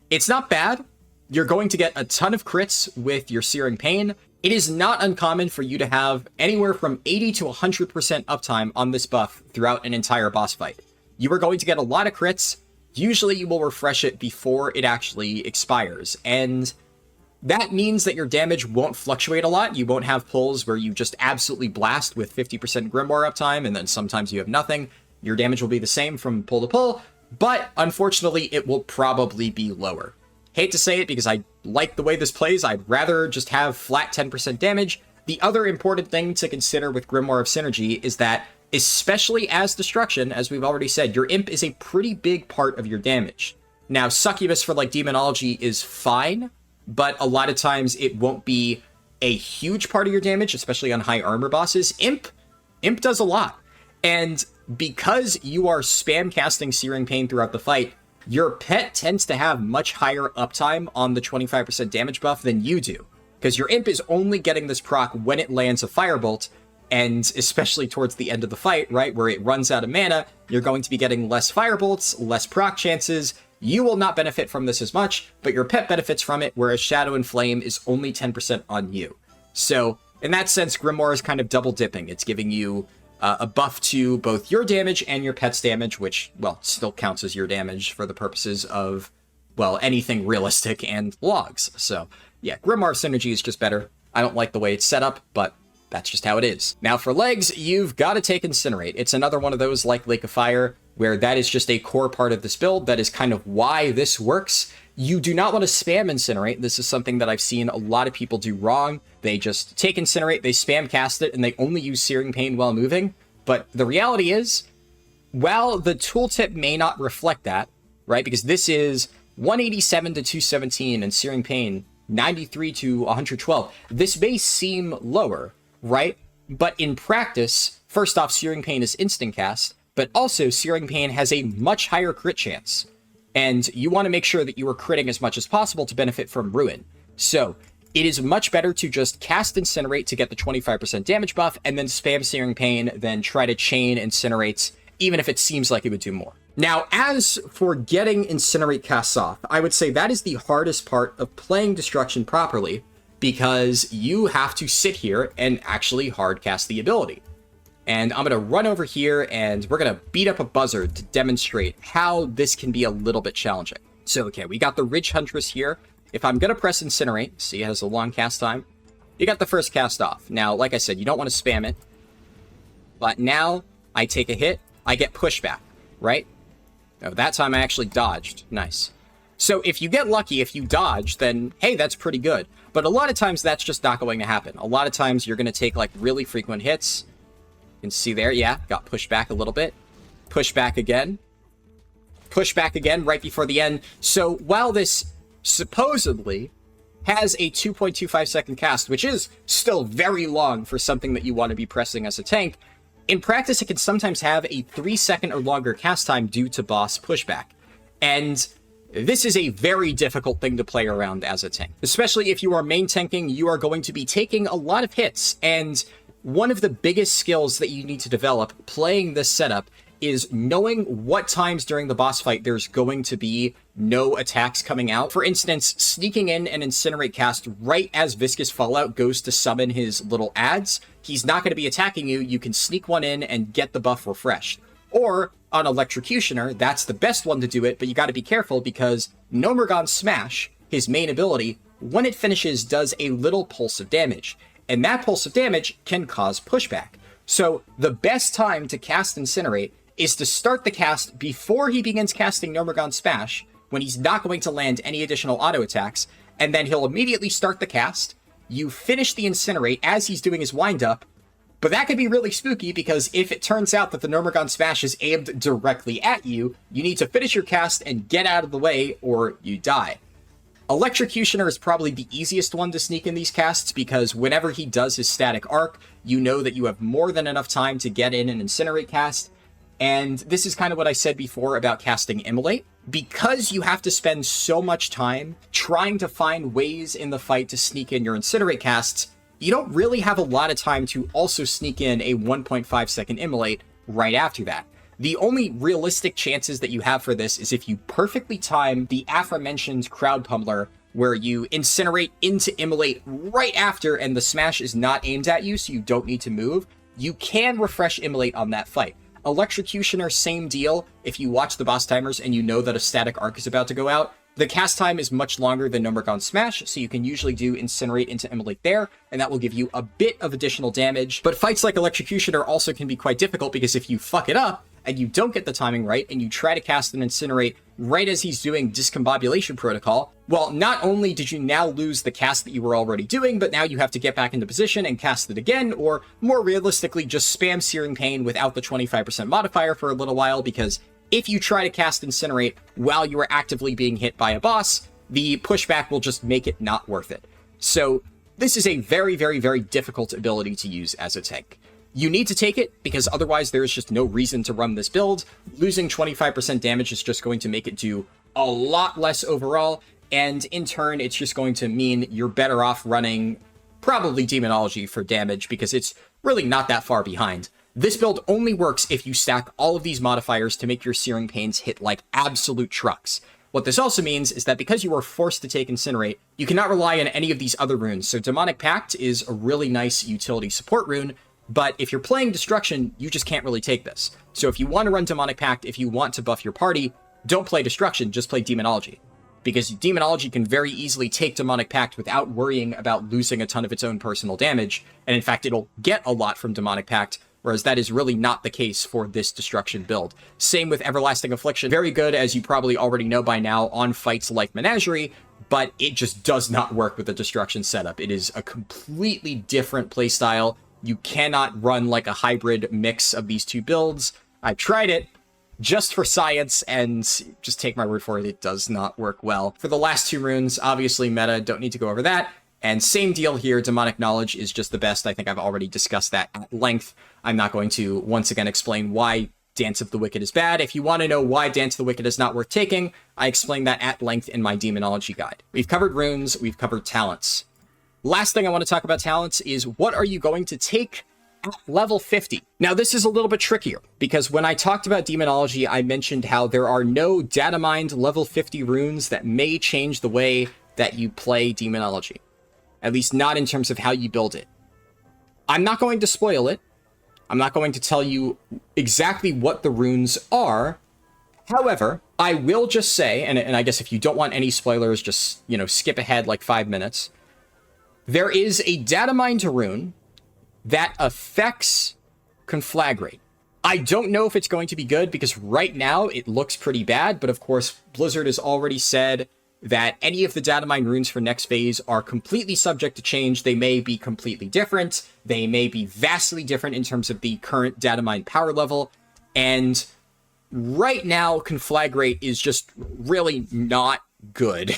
It's not bad. You're going to get a ton of crits with your Searing Pain. It is not uncommon for you to have anywhere from 80 to 100% uptime on this buff throughout an entire boss fight. You are going to get a lot of crits. Usually you will refresh it before it actually expires, and that means that your damage won't fluctuate a lot. You won't have pulls where you just absolutely blast with 50% Grimoire uptime, and then sometimes you have nothing. Your damage will be the same from pull to pull, but unfortunately it will probably be lower. Hate to say it because I like the way this plays. I'd rather just have flat 10% damage. The other important thing to consider with Grimoire of Synergy is that, especially as Destruction, as we've already said, your Imp is a pretty big part of your damage. Now, Succubus for like Demonology is fine, but a lot of times it won't be a huge part of your damage, especially on high armor bosses. Imp does a lot. And because you are spam casting Searing Pain throughout the fight, your pet tends to have much higher uptime on the 25% damage buff than you do, because your Imp is only getting this proc when it lands a Firebolt, and especially towards the end of the fight, right, where it runs out of mana, you're going to be getting less Firebolts, less proc chances. You will not benefit from this as much, but your pet benefits from it, whereas Shadow and Flame is only 10% on you. So, in that sense, Grimoire is kind of double dipping. It's giving you a buff to both your damage and your pet's damage, which, well, still counts as your damage for the purposes of, well, anything realistic and logs. So, yeah, Grimoire Synergy is just better. I don't like the way it's set up, but that's just how it is. Now, for legs, you've got to take Incinerate. It's another one of those like Lake of Fire, where that is just a core part of this build. That is kind of why this works. You do not want to spam Incinerate. This is something that I've seen a lot of people do wrong. They just take Incinerate, they spam cast it, and they only use Searing Pain while moving. But the reality is, while the tooltip may not reflect that, right, because this is 187 to 217 and Searing Pain 93 to 112, this may seem lower, right? But in practice, first off, Searing Pain is instant cast, but also Searing Pain has a much higher crit chance. And you want to make sure that you are critting as much as possible to benefit from Ruin. So, it is much better to just cast Incinerate to get the 25% damage buff, and then spam Searing Pain, than try to chain Incinerates, even if it seems like it would do more. Now, as for getting Incinerate casts off, I would say that is the hardest part of playing Destruction properly, because you have to sit here and actually hard cast the ability. And I'm going to run over here, and we're going to beat up a buzzard to demonstrate how this can be a little bit challenging. So, okay, we got the Ridge Huntress here. If I'm going to press Incinerate, see, it has a long cast time, you got the first cast off. Now, like I said, you don't want to spam it, but now I take a hit, I get pushback, right? Oh, that time I actually dodged. Nice. So if you get lucky, if you dodge, then, hey, that's pretty good. But a lot of times that's just not going to happen. A lot of times you're going to take, like, really frequent hits. You can see there, yeah, got pushed back a little bit. Push back again right before the end. So while this supposedly has a 2.25 second cast, which is still very long for something that you want to be pressing as a tank, in practice it can sometimes have a 3-second or longer cast time due to boss pushback. And this is a very difficult thing to play around as a tank. Especially if you are main tanking, you are going to be taking a lot of hits, and one of the biggest skills that you need to develop playing this setup is knowing what times during the boss fight there's going to be no attacks coming out. For instance, sneaking in an Incinerate cast right as Viscous Fallout goes to summon his little ads. He's not going to be attacking you. You can sneak one in and get the buff refreshed. Or on Electrocutioner, that's the best one to do it, but you got to be careful because Gnomeregan Smash, his main ability, when it finishes, does a little pulse of damage. And that pulse of damage can cause pushback. So the best time to cast Incinerate is to start the cast before he begins casting Gnomeregan Smash, when he's not going to land any additional auto attacks, and then he'll immediately start the cast. You finish the Incinerate as he's doing his wind-up, but that could be really spooky because if it turns out that the Gnomeregan Smash is aimed directly at you, you need to finish your cast and get out of the way or you die. Electrocutioner is probably the easiest one to sneak in these casts because whenever he does his static arc, you know that you have more than enough time to get in an Incinerate cast. And this is kind of what I said before about casting Immolate. Because you have to spend so much time trying to find ways in the fight to sneak in your Incinerate casts, you don't really have a lot of time to also sneak in a 1.5 second Immolate right after that. The only realistic chances that you have for this is if you perfectly time the aforementioned Crowd Pummeler, where you Incinerate into Immolate right after and the smash is not aimed at you, so you don't need to move. You can refresh Immolate on that fight. Electrocutioner, same deal. If you watch the boss timers and you know that a static arc is about to go out, the cast time is much longer than Gnomeregan Smash, so you can usually do Incinerate into Immolate there, and that will give you a bit of additional damage. But fights like Electrocutioner also can be quite difficult because if you fuck it up, and you don't get the timing right, and you try to cast an Incinerate right as he's doing Discombobulation Protocol, well, not only did you now lose the cast that you were already doing, but now you have to get back into position and cast it again, or more realistically, just spam Searing Pain without the 25% modifier for a little while, because if you try to cast Incinerate while you are actively being hit by a boss, the pushback will just make it not worth it. So this is a very, very, very difficult ability to use as a tank. You need to take it, because otherwise there is just no reason to run this build. Losing 25% damage is just going to make it do a lot less overall, and in turn, it's just going to mean you're better off running probably Demonology for damage, because it's really not that far behind. This build only works if you stack all of these modifiers to make your Searing Pains hit like absolute trucks. What this also means is that because you are forced to take Incinerate, you cannot rely on any of these other runes. So Demonic Pact is a really nice utility support rune, but if you're playing Destruction, you just can't really take this. So if you want to run Demonic Pact, if you want to buff your party, don't play Destruction, just play Demonology. Because Demonology can very easily take Demonic Pact without worrying about losing a ton of its own personal damage, and in fact it'll get a lot from Demonic Pact, whereas that is really not the case for this Destruction build. Same with Everlasting Affliction, very good, as you probably already know by now, on fights like Menagerie, but it just does not work with the Destruction setup. It is a completely different playstyle. You cannot run like a hybrid mix of these two builds. I've tried it just for science, and just take my word for it, it does not work well. For the last two runes, obviously meta, don't need to go over that. And same deal here, Demonic Knowledge is just the best. I think I've already discussed that at length. I'm not going to once again explain why Dance of the Wicked is bad. If you want to know why Dance of the Wicked is not worth taking, I explained that at length in my Demonology guide. We've covered runes, we've covered talents. Last thing I want to talk about talents is what are you going to take at level 50? Now, this is a little bit trickier because when I talked about Demonology, I mentioned how there are no data mined level 50 runes that may change the way that you play Demonology. At least not in terms of how you build it. I'm not going to spoil it. I'm not going to tell you exactly what the runes are. However, I will just say, and I guess if you don't want any spoilers, just, skip ahead like 5 minutes. There is a data mined rune that affects Conflagrate. I don't know if it's going to be good because right now it looks pretty bad, but of course Blizzard has already said that any of the data mine runes for next phase are completely subject to change. They may be completely different. They may be vastly different in terms of the current data mine power level. And right now, Conflagrate is just really not good.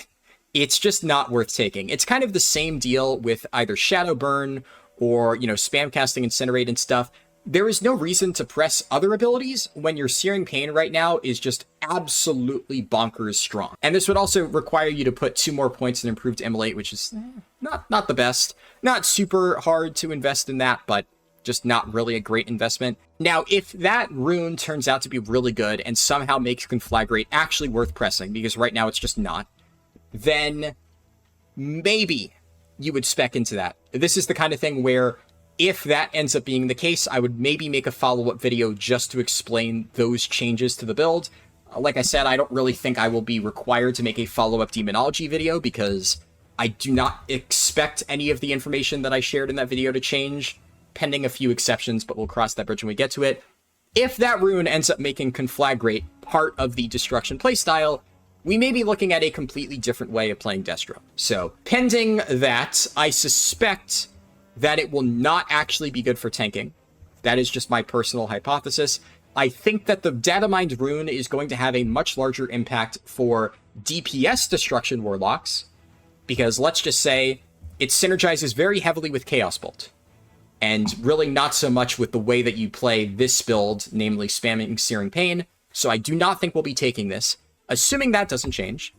It's just not worth taking. It's kind of the same deal with either Shadowburn or, spam casting Incinerate and stuff. There is no reason to press other abilities when your Searing Pain right now is just absolutely bonkers strong. And this would also require you to put 2 more points in Improved Immolate, which is not the best. Not super hard to invest in that, but just not really a great investment. Now, if that rune turns out to be really good and somehow makes Conflagrate actually worth pressing, because right now it's just not, then maybe you would spec into that. This is the kind of thing where if that ends up being the case, I would maybe make a follow-up video just to explain those changes to the build. Like I said, I don't really think I will be required to make a follow-up demonology video because I do not expect any of the information that I shared in that video to change, pending a few exceptions, but we'll cross that bridge when we get to it. If that rune ends up making Conflagrate part of the Destruction playstyle, we may be looking at a completely different way of playing Destro. So, pending that, I suspect that it will not actually be good for tanking. That is just my personal hypothesis. I think that the Datamined rune is going to have a much larger impact for DPS Destruction Warlocks, because let's just say it synergizes very heavily with Chaos Bolt, and really not so much with the way that you play this build, namely spamming Searing Pain. So I do not think we'll be taking this. Assuming that doesn't change,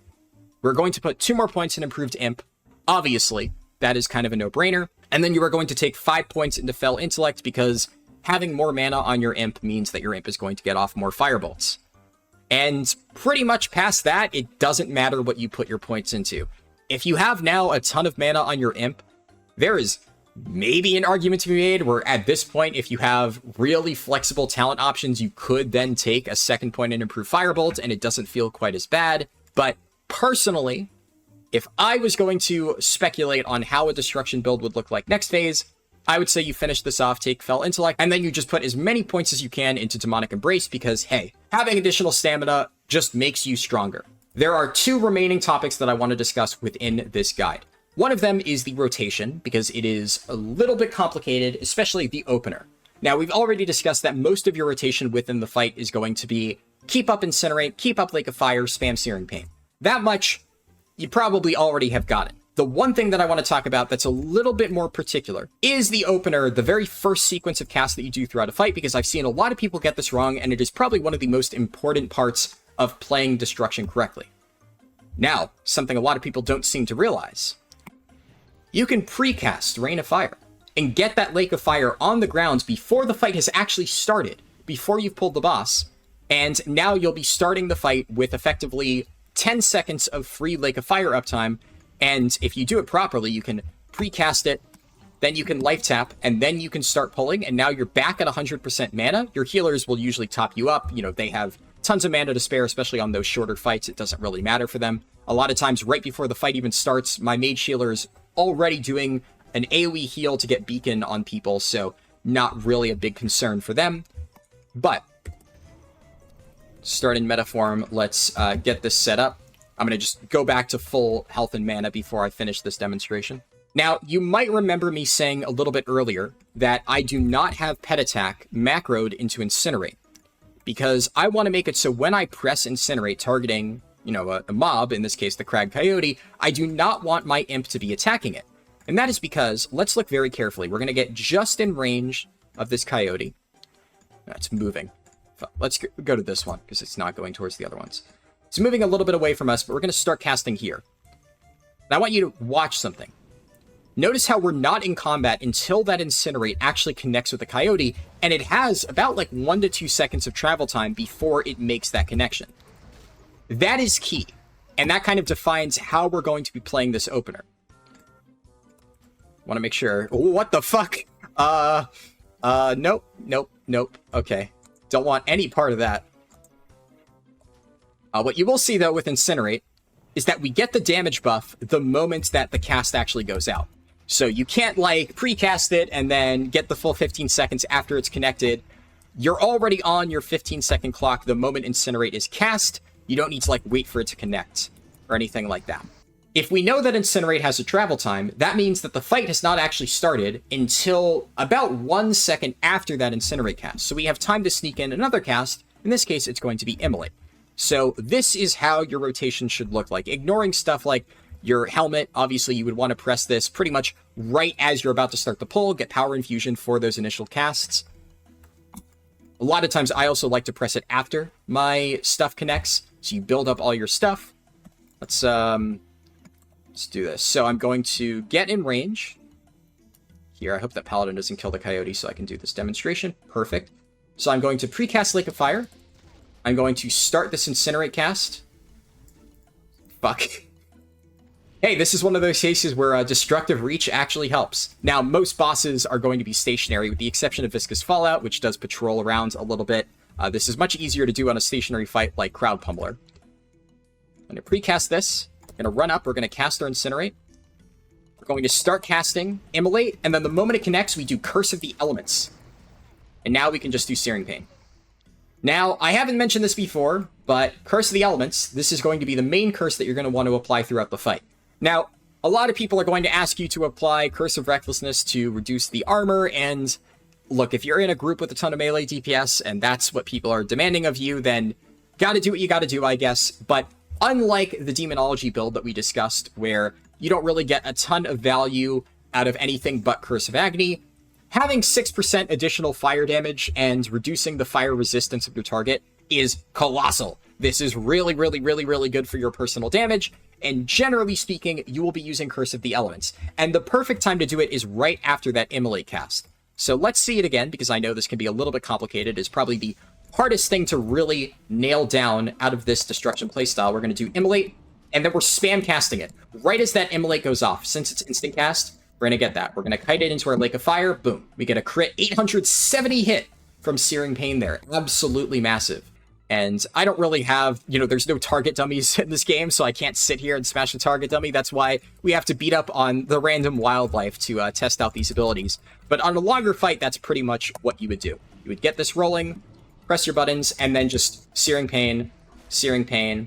we're going to put 2 more points in Improved Imp. Obviously, that is kind of a no-brainer. And then you are going to take 5 points into Fell Intellect, because having more mana on your Imp means that your Imp is going to get off more Firebolts. And pretty much past that, it doesn't matter what you put your points into. If you have now a ton of mana on your Imp, there is maybe an argument to be made where at this point, if you have really flexible talent options, you could then take a 2nd point and improve Firebolt, and it doesn't feel quite as bad. But personally, if I was going to speculate on how a Destruction build would look like next phase, I would say you finish this off, take Fell Intellect, and then you just put as many points as you can into Demonic Embrace, because, hey, having additional stamina just makes you stronger. There are 2 remaining topics that I want to discuss within this guide. One of them is the rotation, because it is a little bit complicated, especially the opener. Now, we've already discussed that most of your rotation within the fight is going to be keep up Incinerate, keep up Lake of Fire, spam Searing Pain. That much you probably already have gotten. The one thing that I want to talk about that's a little bit more particular is the opener, the very first sequence of casts that you do throughout a fight, because I've seen a lot of people get this wrong, and it is probably one of the most important parts of playing Destruction correctly. Now, something a lot of people don't seem to realize. You can precast Rain of Fire and get that Lake of Fire on the grounds before the fight has actually started, before you've pulled the boss, and now you'll be starting the fight with effectively 10 seconds of free Lake of Fire uptime, and if you do it properly, you can precast it, then you can life tap, and then you can start pulling, and now you're back at 100% mana. Your healers will usually top you up. You know, they have tons of mana to spare, especially on those shorter fights. It doesn't really matter for them. A lot of times, right before the fight even starts, my mage healer's already doing an AoE heal to get beacon on people, so not really a big concern for them. But start in meta form. Let's get this set up. I'm going to just go back to full health and mana before I finish this demonstration. Now, you might remember me saying a little bit earlier that I do not have Pet Attack macroed into Incinerate, because I want to make it so when I press Incinerate targeting, you know, a mob, in this case the Crag Coyote, I do not want my Imp to be attacking it. And that is because, let's look very carefully, we're going to get just in range of this Coyote. That's moving. Let's go to this one, because it's not going towards the other ones. It's moving a little bit away from us, but we're going to start casting here. And I want you to watch something. Notice how we're not in combat until that Incinerate actually connects with the Coyote, and it has about like 1 to 2 seconds of travel time before it makes that connection. That is key, and that kind of defines how we're going to be playing this opener. Want to make sure... What the fuck? Nope. Okay. Don't want any part of that. What you will see, though, with Incinerate is that we get the damage buff the moment that the cast actually goes out. So you can't, like, precast it and then get the full 15 seconds after it's connected. You're already on your 15-second clock the moment Incinerate is cast. You don't need to, like, wait for it to connect or anything like that. If we know that Incinerate has a travel time, that means that the fight has not actually started until about 1 second after that Incinerate cast. So we have time to sneak in another cast. In this case, it's going to be Immolate. So this is how your rotation should look like. Ignoring stuff like your helmet, obviously you would want to press this pretty much right as you're about to start the pull, get power infusion for those initial casts. A lot of times I also like to press it after my stuff connects, so you build up all your stuff. Let's do this. So I'm going to get in range here. I hope that Paladin doesn't kill the Coyote so I can do this demonstration. Perfect. So I'm going to precast Lake of Fire. I'm going to start this Incinerate cast. Fuck. Hey, this is one of those cases where Destructive Reach actually helps. Now, most bosses are going to be stationary, with the exception of Viscous Fallout, which does patrol around a little bit. This is much easier to do on a stationary fight like Crowd Pummeler. I'm going to precast this. We're going to run up. We're going to cast our Incinerate. We're going to start casting Immolate, and then the moment it connects, we do Curse of the Elements. And now we can just do Searing Pain. Now, I haven't mentioned this before, but Curse of the Elements, this is going to be the main curse that you're going to want to apply throughout the fight. Now, a lot of people are going to ask you to apply Curse of Recklessness to reduce the armor, and look, if you're in a group with a ton of melee DPS, and that's what people are demanding of you, then gotta do what you gotta do, I guess. But unlike the Demonology build that we discussed, where you don't really get a ton of value out of anything but Curse of Agony, having 6% additional fire damage and reducing the fire resistance of your target is colossal. This is really, really, really, really good for your personal damage, and generally speaking, you will be using Curse of the Elements. And the perfect time to do it is right after that Immolate cast. So let's see it again, because I know this can be a little bit complicated. It's probably the hardest thing to really nail down out of this Destruction playstyle. We're going to do Immolate, and then we're spam casting it. Right as that Immolate goes off, since it's instant cast, we're going to get that. We're going to kite it into our Lake of Fire. Boom. We get a crit 870 hit from Searing Pain there. Absolutely massive. And I don't really have, there's no target dummies in this game, so I can't sit here and smash a target dummy. That's why we have to beat up on the random wildlife to test out these abilities. But on a longer fight, that's pretty much what you would do. You would get this rolling, press your buttons, and then just Searing Pain, Searing Pain.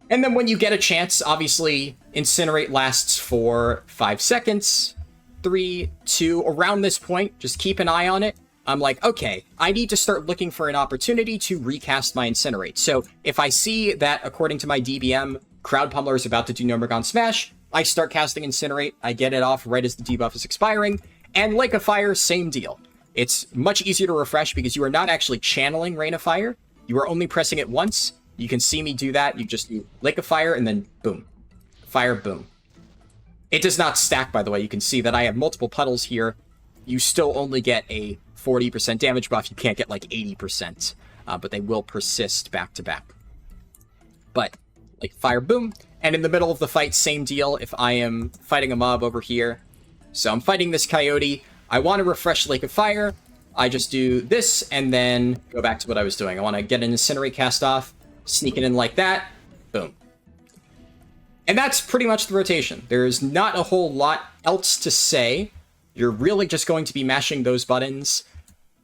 And then when you get a chance, obviously, Incinerate lasts for 5 seconds, 3, 2, around this point, just keep an eye on it. I'm like, okay, I need to start looking for an opportunity to recast my Incinerate. So if I see that, according to my DBM, Crowd Pummeler is about to do Gnomeregan Smash, I start casting Incinerate, I get it off right as the debuff is expiring, and Lake of Fire, same deal. It's much easier to refresh because you are not actually channeling Rain of Fire, you are only pressing it once. You can see me do that. You just do Lake of Fire, and then boom. Fire, boom. It does not stack, by the way. You can see that I have multiple puddles here. You still only get a 40% damage buff. You can't get like 80%, but they will persist back to back. But like Fire, boom. And in the middle of the fight, same deal. If I am fighting a mob over here, so I'm fighting this Coyote, I want to refresh Lake of Fire. I just do this and then go back to what I was doing. I want to get an Incinerate cast off. Sneak it in like that. Boom. And that's pretty much the rotation. There's not a whole lot else to say. You're really just going to be mashing those buttons.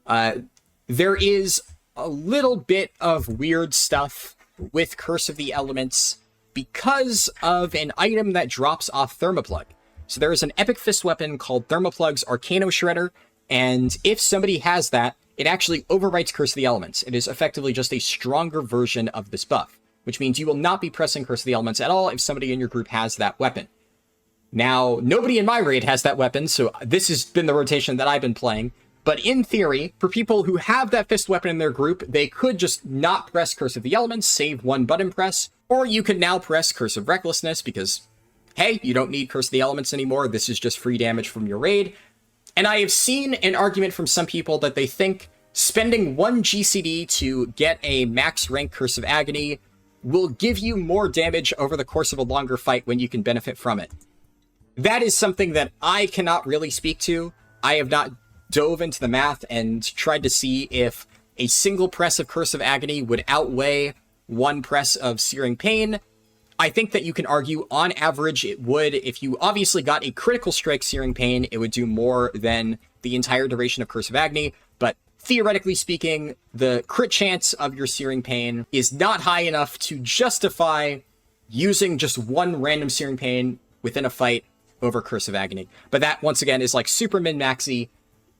There is a little bit of weird stuff with Curse of the Elements because of an item that drops off Thermoplug. So there is an Epic Fist weapon called Thermoplug's Arcano Shredder, and if somebody has that, it actually overwrites Curse of the Elements. It is effectively just a stronger version of this buff, which means you will not be pressing Curse of the Elements at all if somebody in your group has that weapon. Now, nobody in my raid has that weapon, so this has been the rotation that I've been playing. But in theory, for people who have that fist weapon in their group, they could just not press Curse of the Elements, save one button press, or you could now press Curse of Recklessness because, hey, you don't need Curse of the Elements anymore. This is just free damage from your raid. And I have seen an argument from some people that they think spending 1 GCD to get a max rank Curse of Agony will give you more damage over the course of a longer fight when you can benefit from it. That is something that I cannot really speak to. I have not dove into the math and tried to see if a single press of Curse of Agony would outweigh one press of Searing Pain. I think that you can argue on average it would. If you obviously got a critical strike Searing Pain, it would do more than the entire duration of Curse of Agony, but theoretically speaking, the crit chance of your Searing Pain is not high enough to justify using just one random Searing Pain within a fight over Curse of Agony. But that, once again, is like super min-maxy.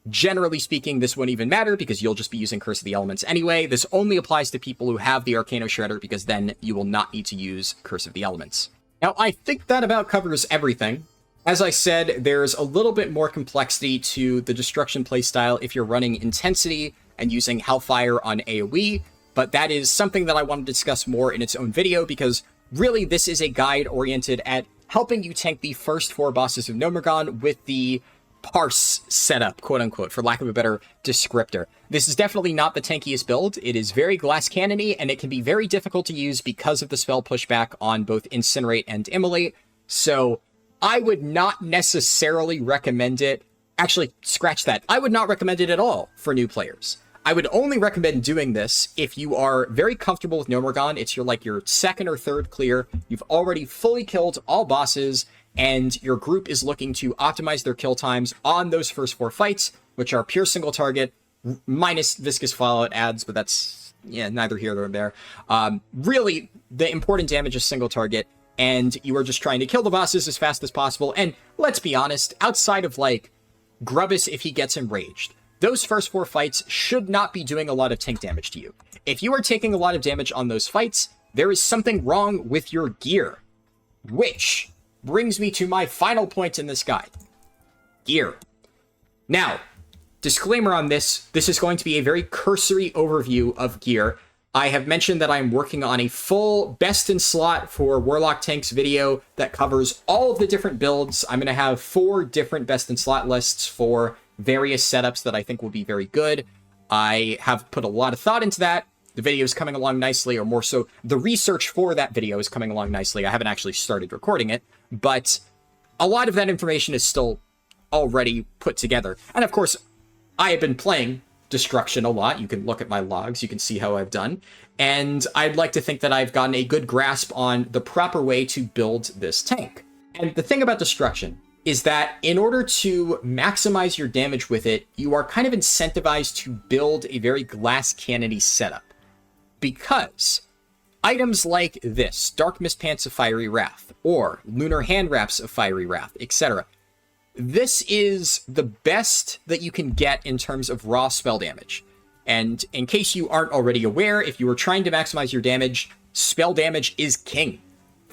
Generally speaking, this won't even matter because you'll just be using Curse of the Elements anyway. This only applies to people who have the Arcano Shredder because then you will not need to use Curse of the Elements. Now, I think that about covers everything. As I said, there's a little bit more complexity to the Destruction playstyle if you're running Intensity and using Hellfire on AoE, but that is something that I want to discuss more in its own video because really this is a guide oriented at helping you tank the first 4 bosses of Gnomeregan with the sparse setup, quote unquote, for lack of a better descriptor. This is definitely not the tankiest build. It is very glass cannon-y, and it can be very difficult to use because of the spell pushback on both Incinerate and Immolate. So I would not necessarily recommend it. Actually, scratch that. I would not recommend it at all for new players. I would only recommend doing this if you are very comfortable with Gnomeregan. It's your second or third clear. You've already fully killed all bosses, and your group is looking to optimize their kill times on those first 4 fights, which are pure single target, minus Viscous Fallout adds, but that's, yeah, neither here nor there. Really, the important damage is single target, and you are just trying to kill the bosses as fast as possible. And let's be honest, outside of, like, Grubbus if he gets enraged, those first 4 fights should not be doing a lot of tank damage to you. If you are taking a lot of damage on those fights, there is something wrong with your gear. Which brings me to my final point in this guide. Gear. Now, disclaimer on this is going to be a very cursory overview of gear. I have mentioned that I'm working on a full best in slot for Warlock Tanks video that covers all of the different builds. I'm going to have 4 different best in slot lists for various setups that I think will be very good. I have put a lot of thought into that. The video is coming along nicely, or more so, the research for that video is coming along nicely. I haven't actually started recording it, but a lot of that information is still already put together. And of course, I have been playing Destruction a lot. You can look at my logs, you can see how I've done, and I'd like to think that I've gotten a good grasp on the proper way to build this tank. And the thing about Destruction is that in order to maximize your damage with it, you are kind of incentivized to build a very glass cannon-y setup. Because items like this, Dark Mist Pants of Fiery Wrath, or Lunar Hand Wraps of Fiery Wrath, etc., this is the best that you can get in terms of raw spell damage. And in case you aren't already aware, if you are trying to maximize your damage, spell damage is king.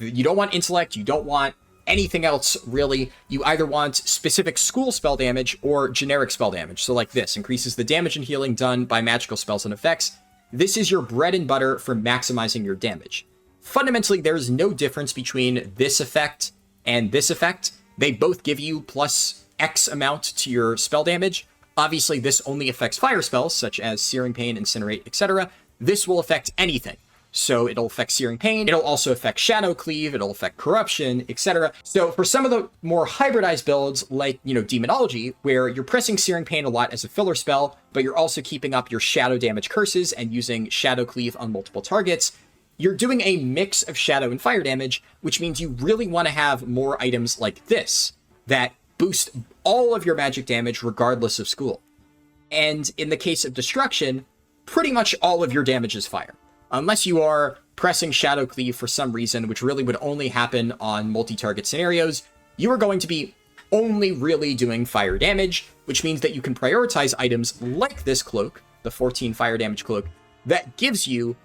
You don't want intellect, you don't want anything else, really. You either want specific school spell damage or generic spell damage. So like this, increases the damage and healing done by magical spells and effects. This is your bread and butter for maximizing your damage. Fundamentally, there is no difference between this effect and this effect. They both give you plus X amount to your spell damage. Obviously, this only affects fire spells, such as Searing Pain, Incinerate, etc. This will affect anything. So it'll affect Searing Pain, it'll also affect Shadow Cleave, it'll affect Corruption, etc. So for some of the more hybridized builds, like, Demonology, where you're pressing Searing Pain a lot as a filler spell, but you're also keeping up your Shadow damage curses and using Shadow Cleave on multiple targets, you're doing a mix of Shadow and Fire damage, which means you really want to have more items like this, that boost all of your magic damage regardless of school. And in the case of Destruction, pretty much all of your damage is fire. Unless you are pressing Shadow Cleave for some reason, which really would only happen on multi-target scenarios, you are going to be only really doing fire damage, which means that you can prioritize items like this cloak, the 14 fire damage cloak, that gives you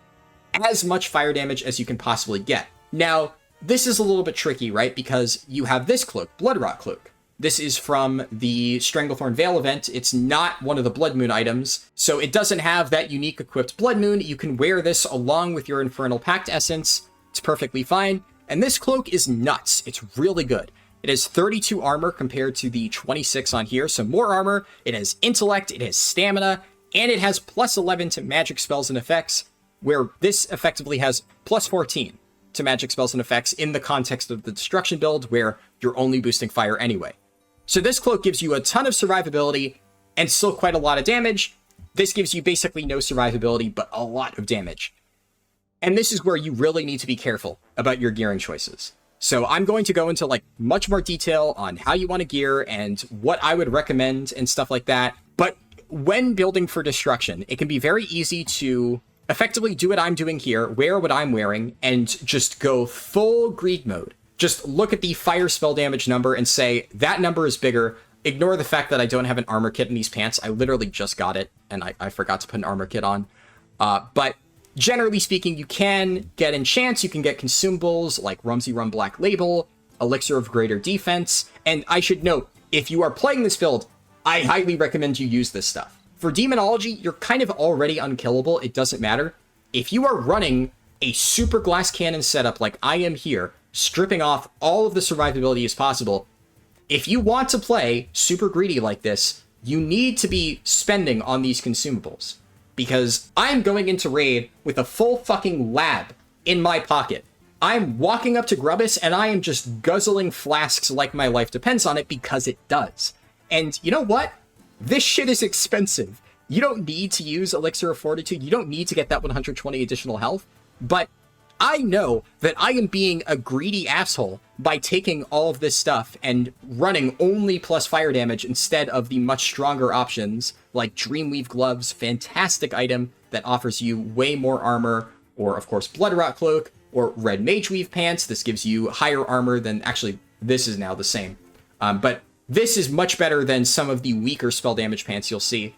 as much fire damage as you can possibly get. Now, this is a little bit tricky, right? Because you have this cloak, Bloodrot Cloak. This is from the Stranglethorn Veil event. It's not one of the Blood Moon items, so it doesn't have that unique equipped Blood Moon. You can wear this along with your Infernal Pact Essence. It's perfectly fine. And this cloak is nuts. It's really good. It has 32 armor compared to the 26 on here, so more armor. It has intellect, it has stamina, and it has plus 11 to magic spells and effects, where this effectively has plus 14 to magic spells and effects in the context of the Destruction build, where you're only boosting fire anyway. So this cloak gives you a ton of survivability and still quite a lot of damage. This gives you basically no survivability, but a lot of damage. And this is where you really need to be careful about your gearing choices. So I'm going to go into much more detail on how you want to gear and what I would recommend and stuff like that. But when building for Destruction, it can be very easy to effectively do what I'm doing here, wear what I'm wearing, and just go full greed mode. Just look at the fire spell damage number and say, that number is bigger. Ignore the fact that I don't have an armor kit in these pants. I literally just got it, and I forgot to put an armor kit on. But generally speaking, you can get enchants, you can get consumables like Rumsey Rum Black Label, Elixir of Greater Defense, and I should note, if you are playing this build, I highly recommend you use this stuff. For Demonology, you're kind of already unkillable, it doesn't matter. If you are running a super glass cannon setup like I am here, stripping off all of the survivability as possible, if you want to play super greedy like this, you need to be spending on these consumables. Because I'm going into raid with a full fucking lab in my pocket. I'm walking up to Grubbus and I am just guzzling flasks like my life depends on it because it does. And you know what? This shit is expensive. You don't need to use Elixir of Fortitude. You don't need to get that 120 additional health. But I know that I am being a greedy asshole by taking all of this stuff and running only plus fire damage instead of the much stronger options like Dreamweave Gloves, fantastic item that offers you way more armor, or of course Bloodrot Cloak, or Red Mage Weave Pants. This gives you higher armor than, actually, this is now the same. But this is much better than some of the weaker spell damage pants you'll see.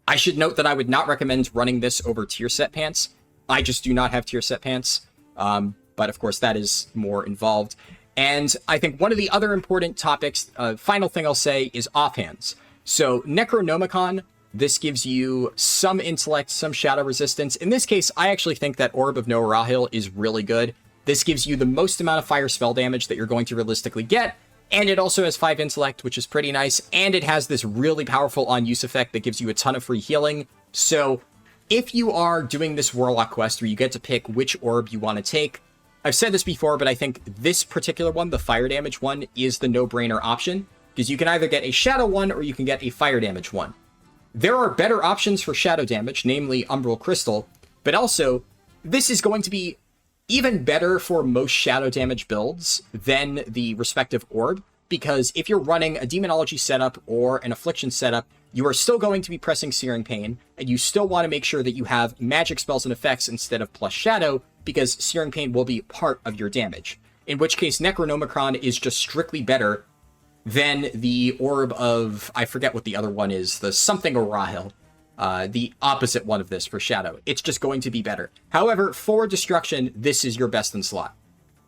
I should note that I would not recommend running this over tier set pants. I just do not have tier set pants. But of course that is more involved. And I think one of the other important topics, final thing I'll say, is offhands. So Necronomicon, this gives you some intellect, some shadow resistance. In this case, I actually think that Orb of No Rahil is really good. This gives you the most amount of fire spell damage that you're going to realistically get. And it also has 5 intellect, which is pretty nice. And it has this really powerful on-use effect that gives you a ton of free healing. So if you are doing this Warlock quest where you get to pick which orb you want to take, I've said this before, but I think this particular one, the fire damage one, is the no-brainer option. Because you can either get a shadow one or you can get a fire damage one. There are better options for shadow damage, namely Umbral Crystal, but also this is going to be even better for most shadow damage builds than the respective orb, because if you're running a Demonology setup or an Affliction setup, you are still going to be pressing Searing Pain, and you still want to make sure that you have magic spells and effects instead of plus shadow, because Searing Pain will be part of your damage. In which case, Necronomicon is just strictly better than the Orb of, I forget what the other one is, the something Rahil, the opposite one of this for Shadow. It's just going to be better. However, for Destruction, this is your best in slot.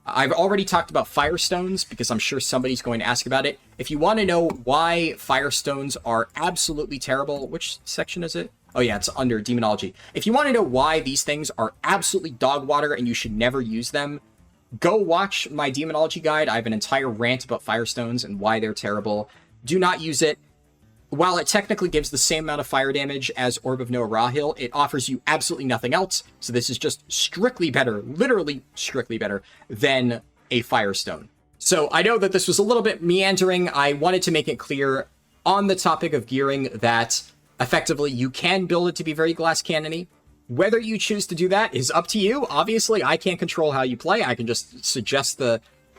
I've already talked about Firestones, because I'm sure somebody's going to ask about it. If you want to know why Firestones are absolutely terrible, which section is it? Oh yeah, it's under Demonology. If you want to know why these things are absolutely dog water and you should never use them, go watch my Demonology guide. I have an entire rant about Firestones and why they're terrible. Do not use it. While it technically gives the same amount of fire damage as Orb of No Rahil, it offers you absolutely nothing else. So this is just strictly better, literally strictly better than a Firestone. So I know that this was a little bit meandering. I wanted to make it clear on the topic of gearing that effectively you can build it to be very glass cannon-y. Whether you choose to do that is up to you. Obviously, I can't control how you play. I can just suggest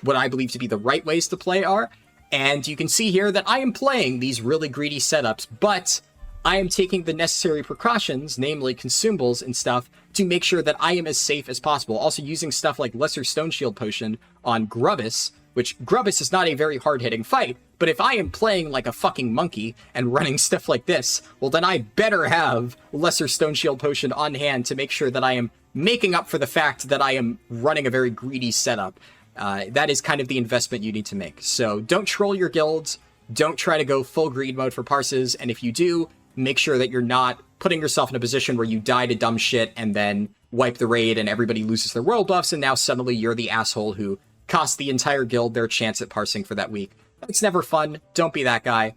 what I believe to be the right ways to play are. And you can see here that I am playing these really greedy setups, but I am taking the necessary precautions, namely consumables and stuff, to make sure that I am as safe as possible. Also using stuff like Lesser Stone Shield Potion on Grubbus, which Grubbus is not a very hard-hitting fight, but if I am playing like a fucking monkey and running stuff like this, well then I better have Lesser Stone Shield Potion on hand to make sure that I am making up for the fact that I am running a very greedy setup. That is kind of the investment you need to make. So don't troll your guilds, don't try to go full greed mode for parses, and if you do, make sure that you're not putting yourself in a position where you die to dumb shit and then wipe the raid and everybody loses their world buffs and now suddenly you're the asshole who cost the entire guild their chance at parsing for that week. It's never fun. Don't be that guy.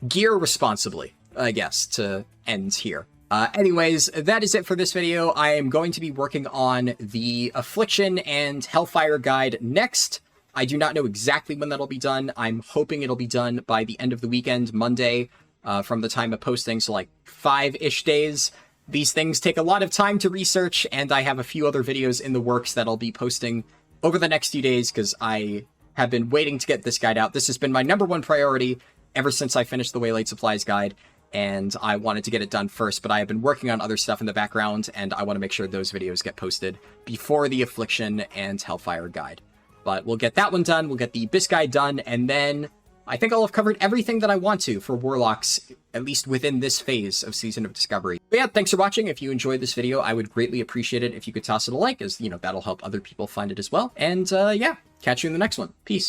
Gear responsibly, I guess, to end here. Anyways, that is it for this video. I am going to be working on the Affliction and Hellfire guide next. I do not know exactly when that'll be done. I'm hoping it'll be done by the end of the weekend, Monday, from the time of posting, so like 5-ish days. These things take a lot of time to research, and I have a few other videos in the works that I'll be posting over the next few days, because I have been waiting to get this guide out. This has been my #1 priority ever since I finished the Waylaid Supplies guide, and I wanted to get it done first, but I have been working on other stuff in the background, and I want to make sure those videos get posted before the Affliction and Hellfire guide. But we'll get that one done, we'll get the Abyss guide done, and then I think I'll have covered everything that I want to for Warlocks, at least within this phase of Season of Discovery. But yeah, thanks for watching. If you enjoyed this video, I would greatly appreciate it if you could toss it a like, as, that'll help other people find it as well. And yeah, catch you in the next one. Peace.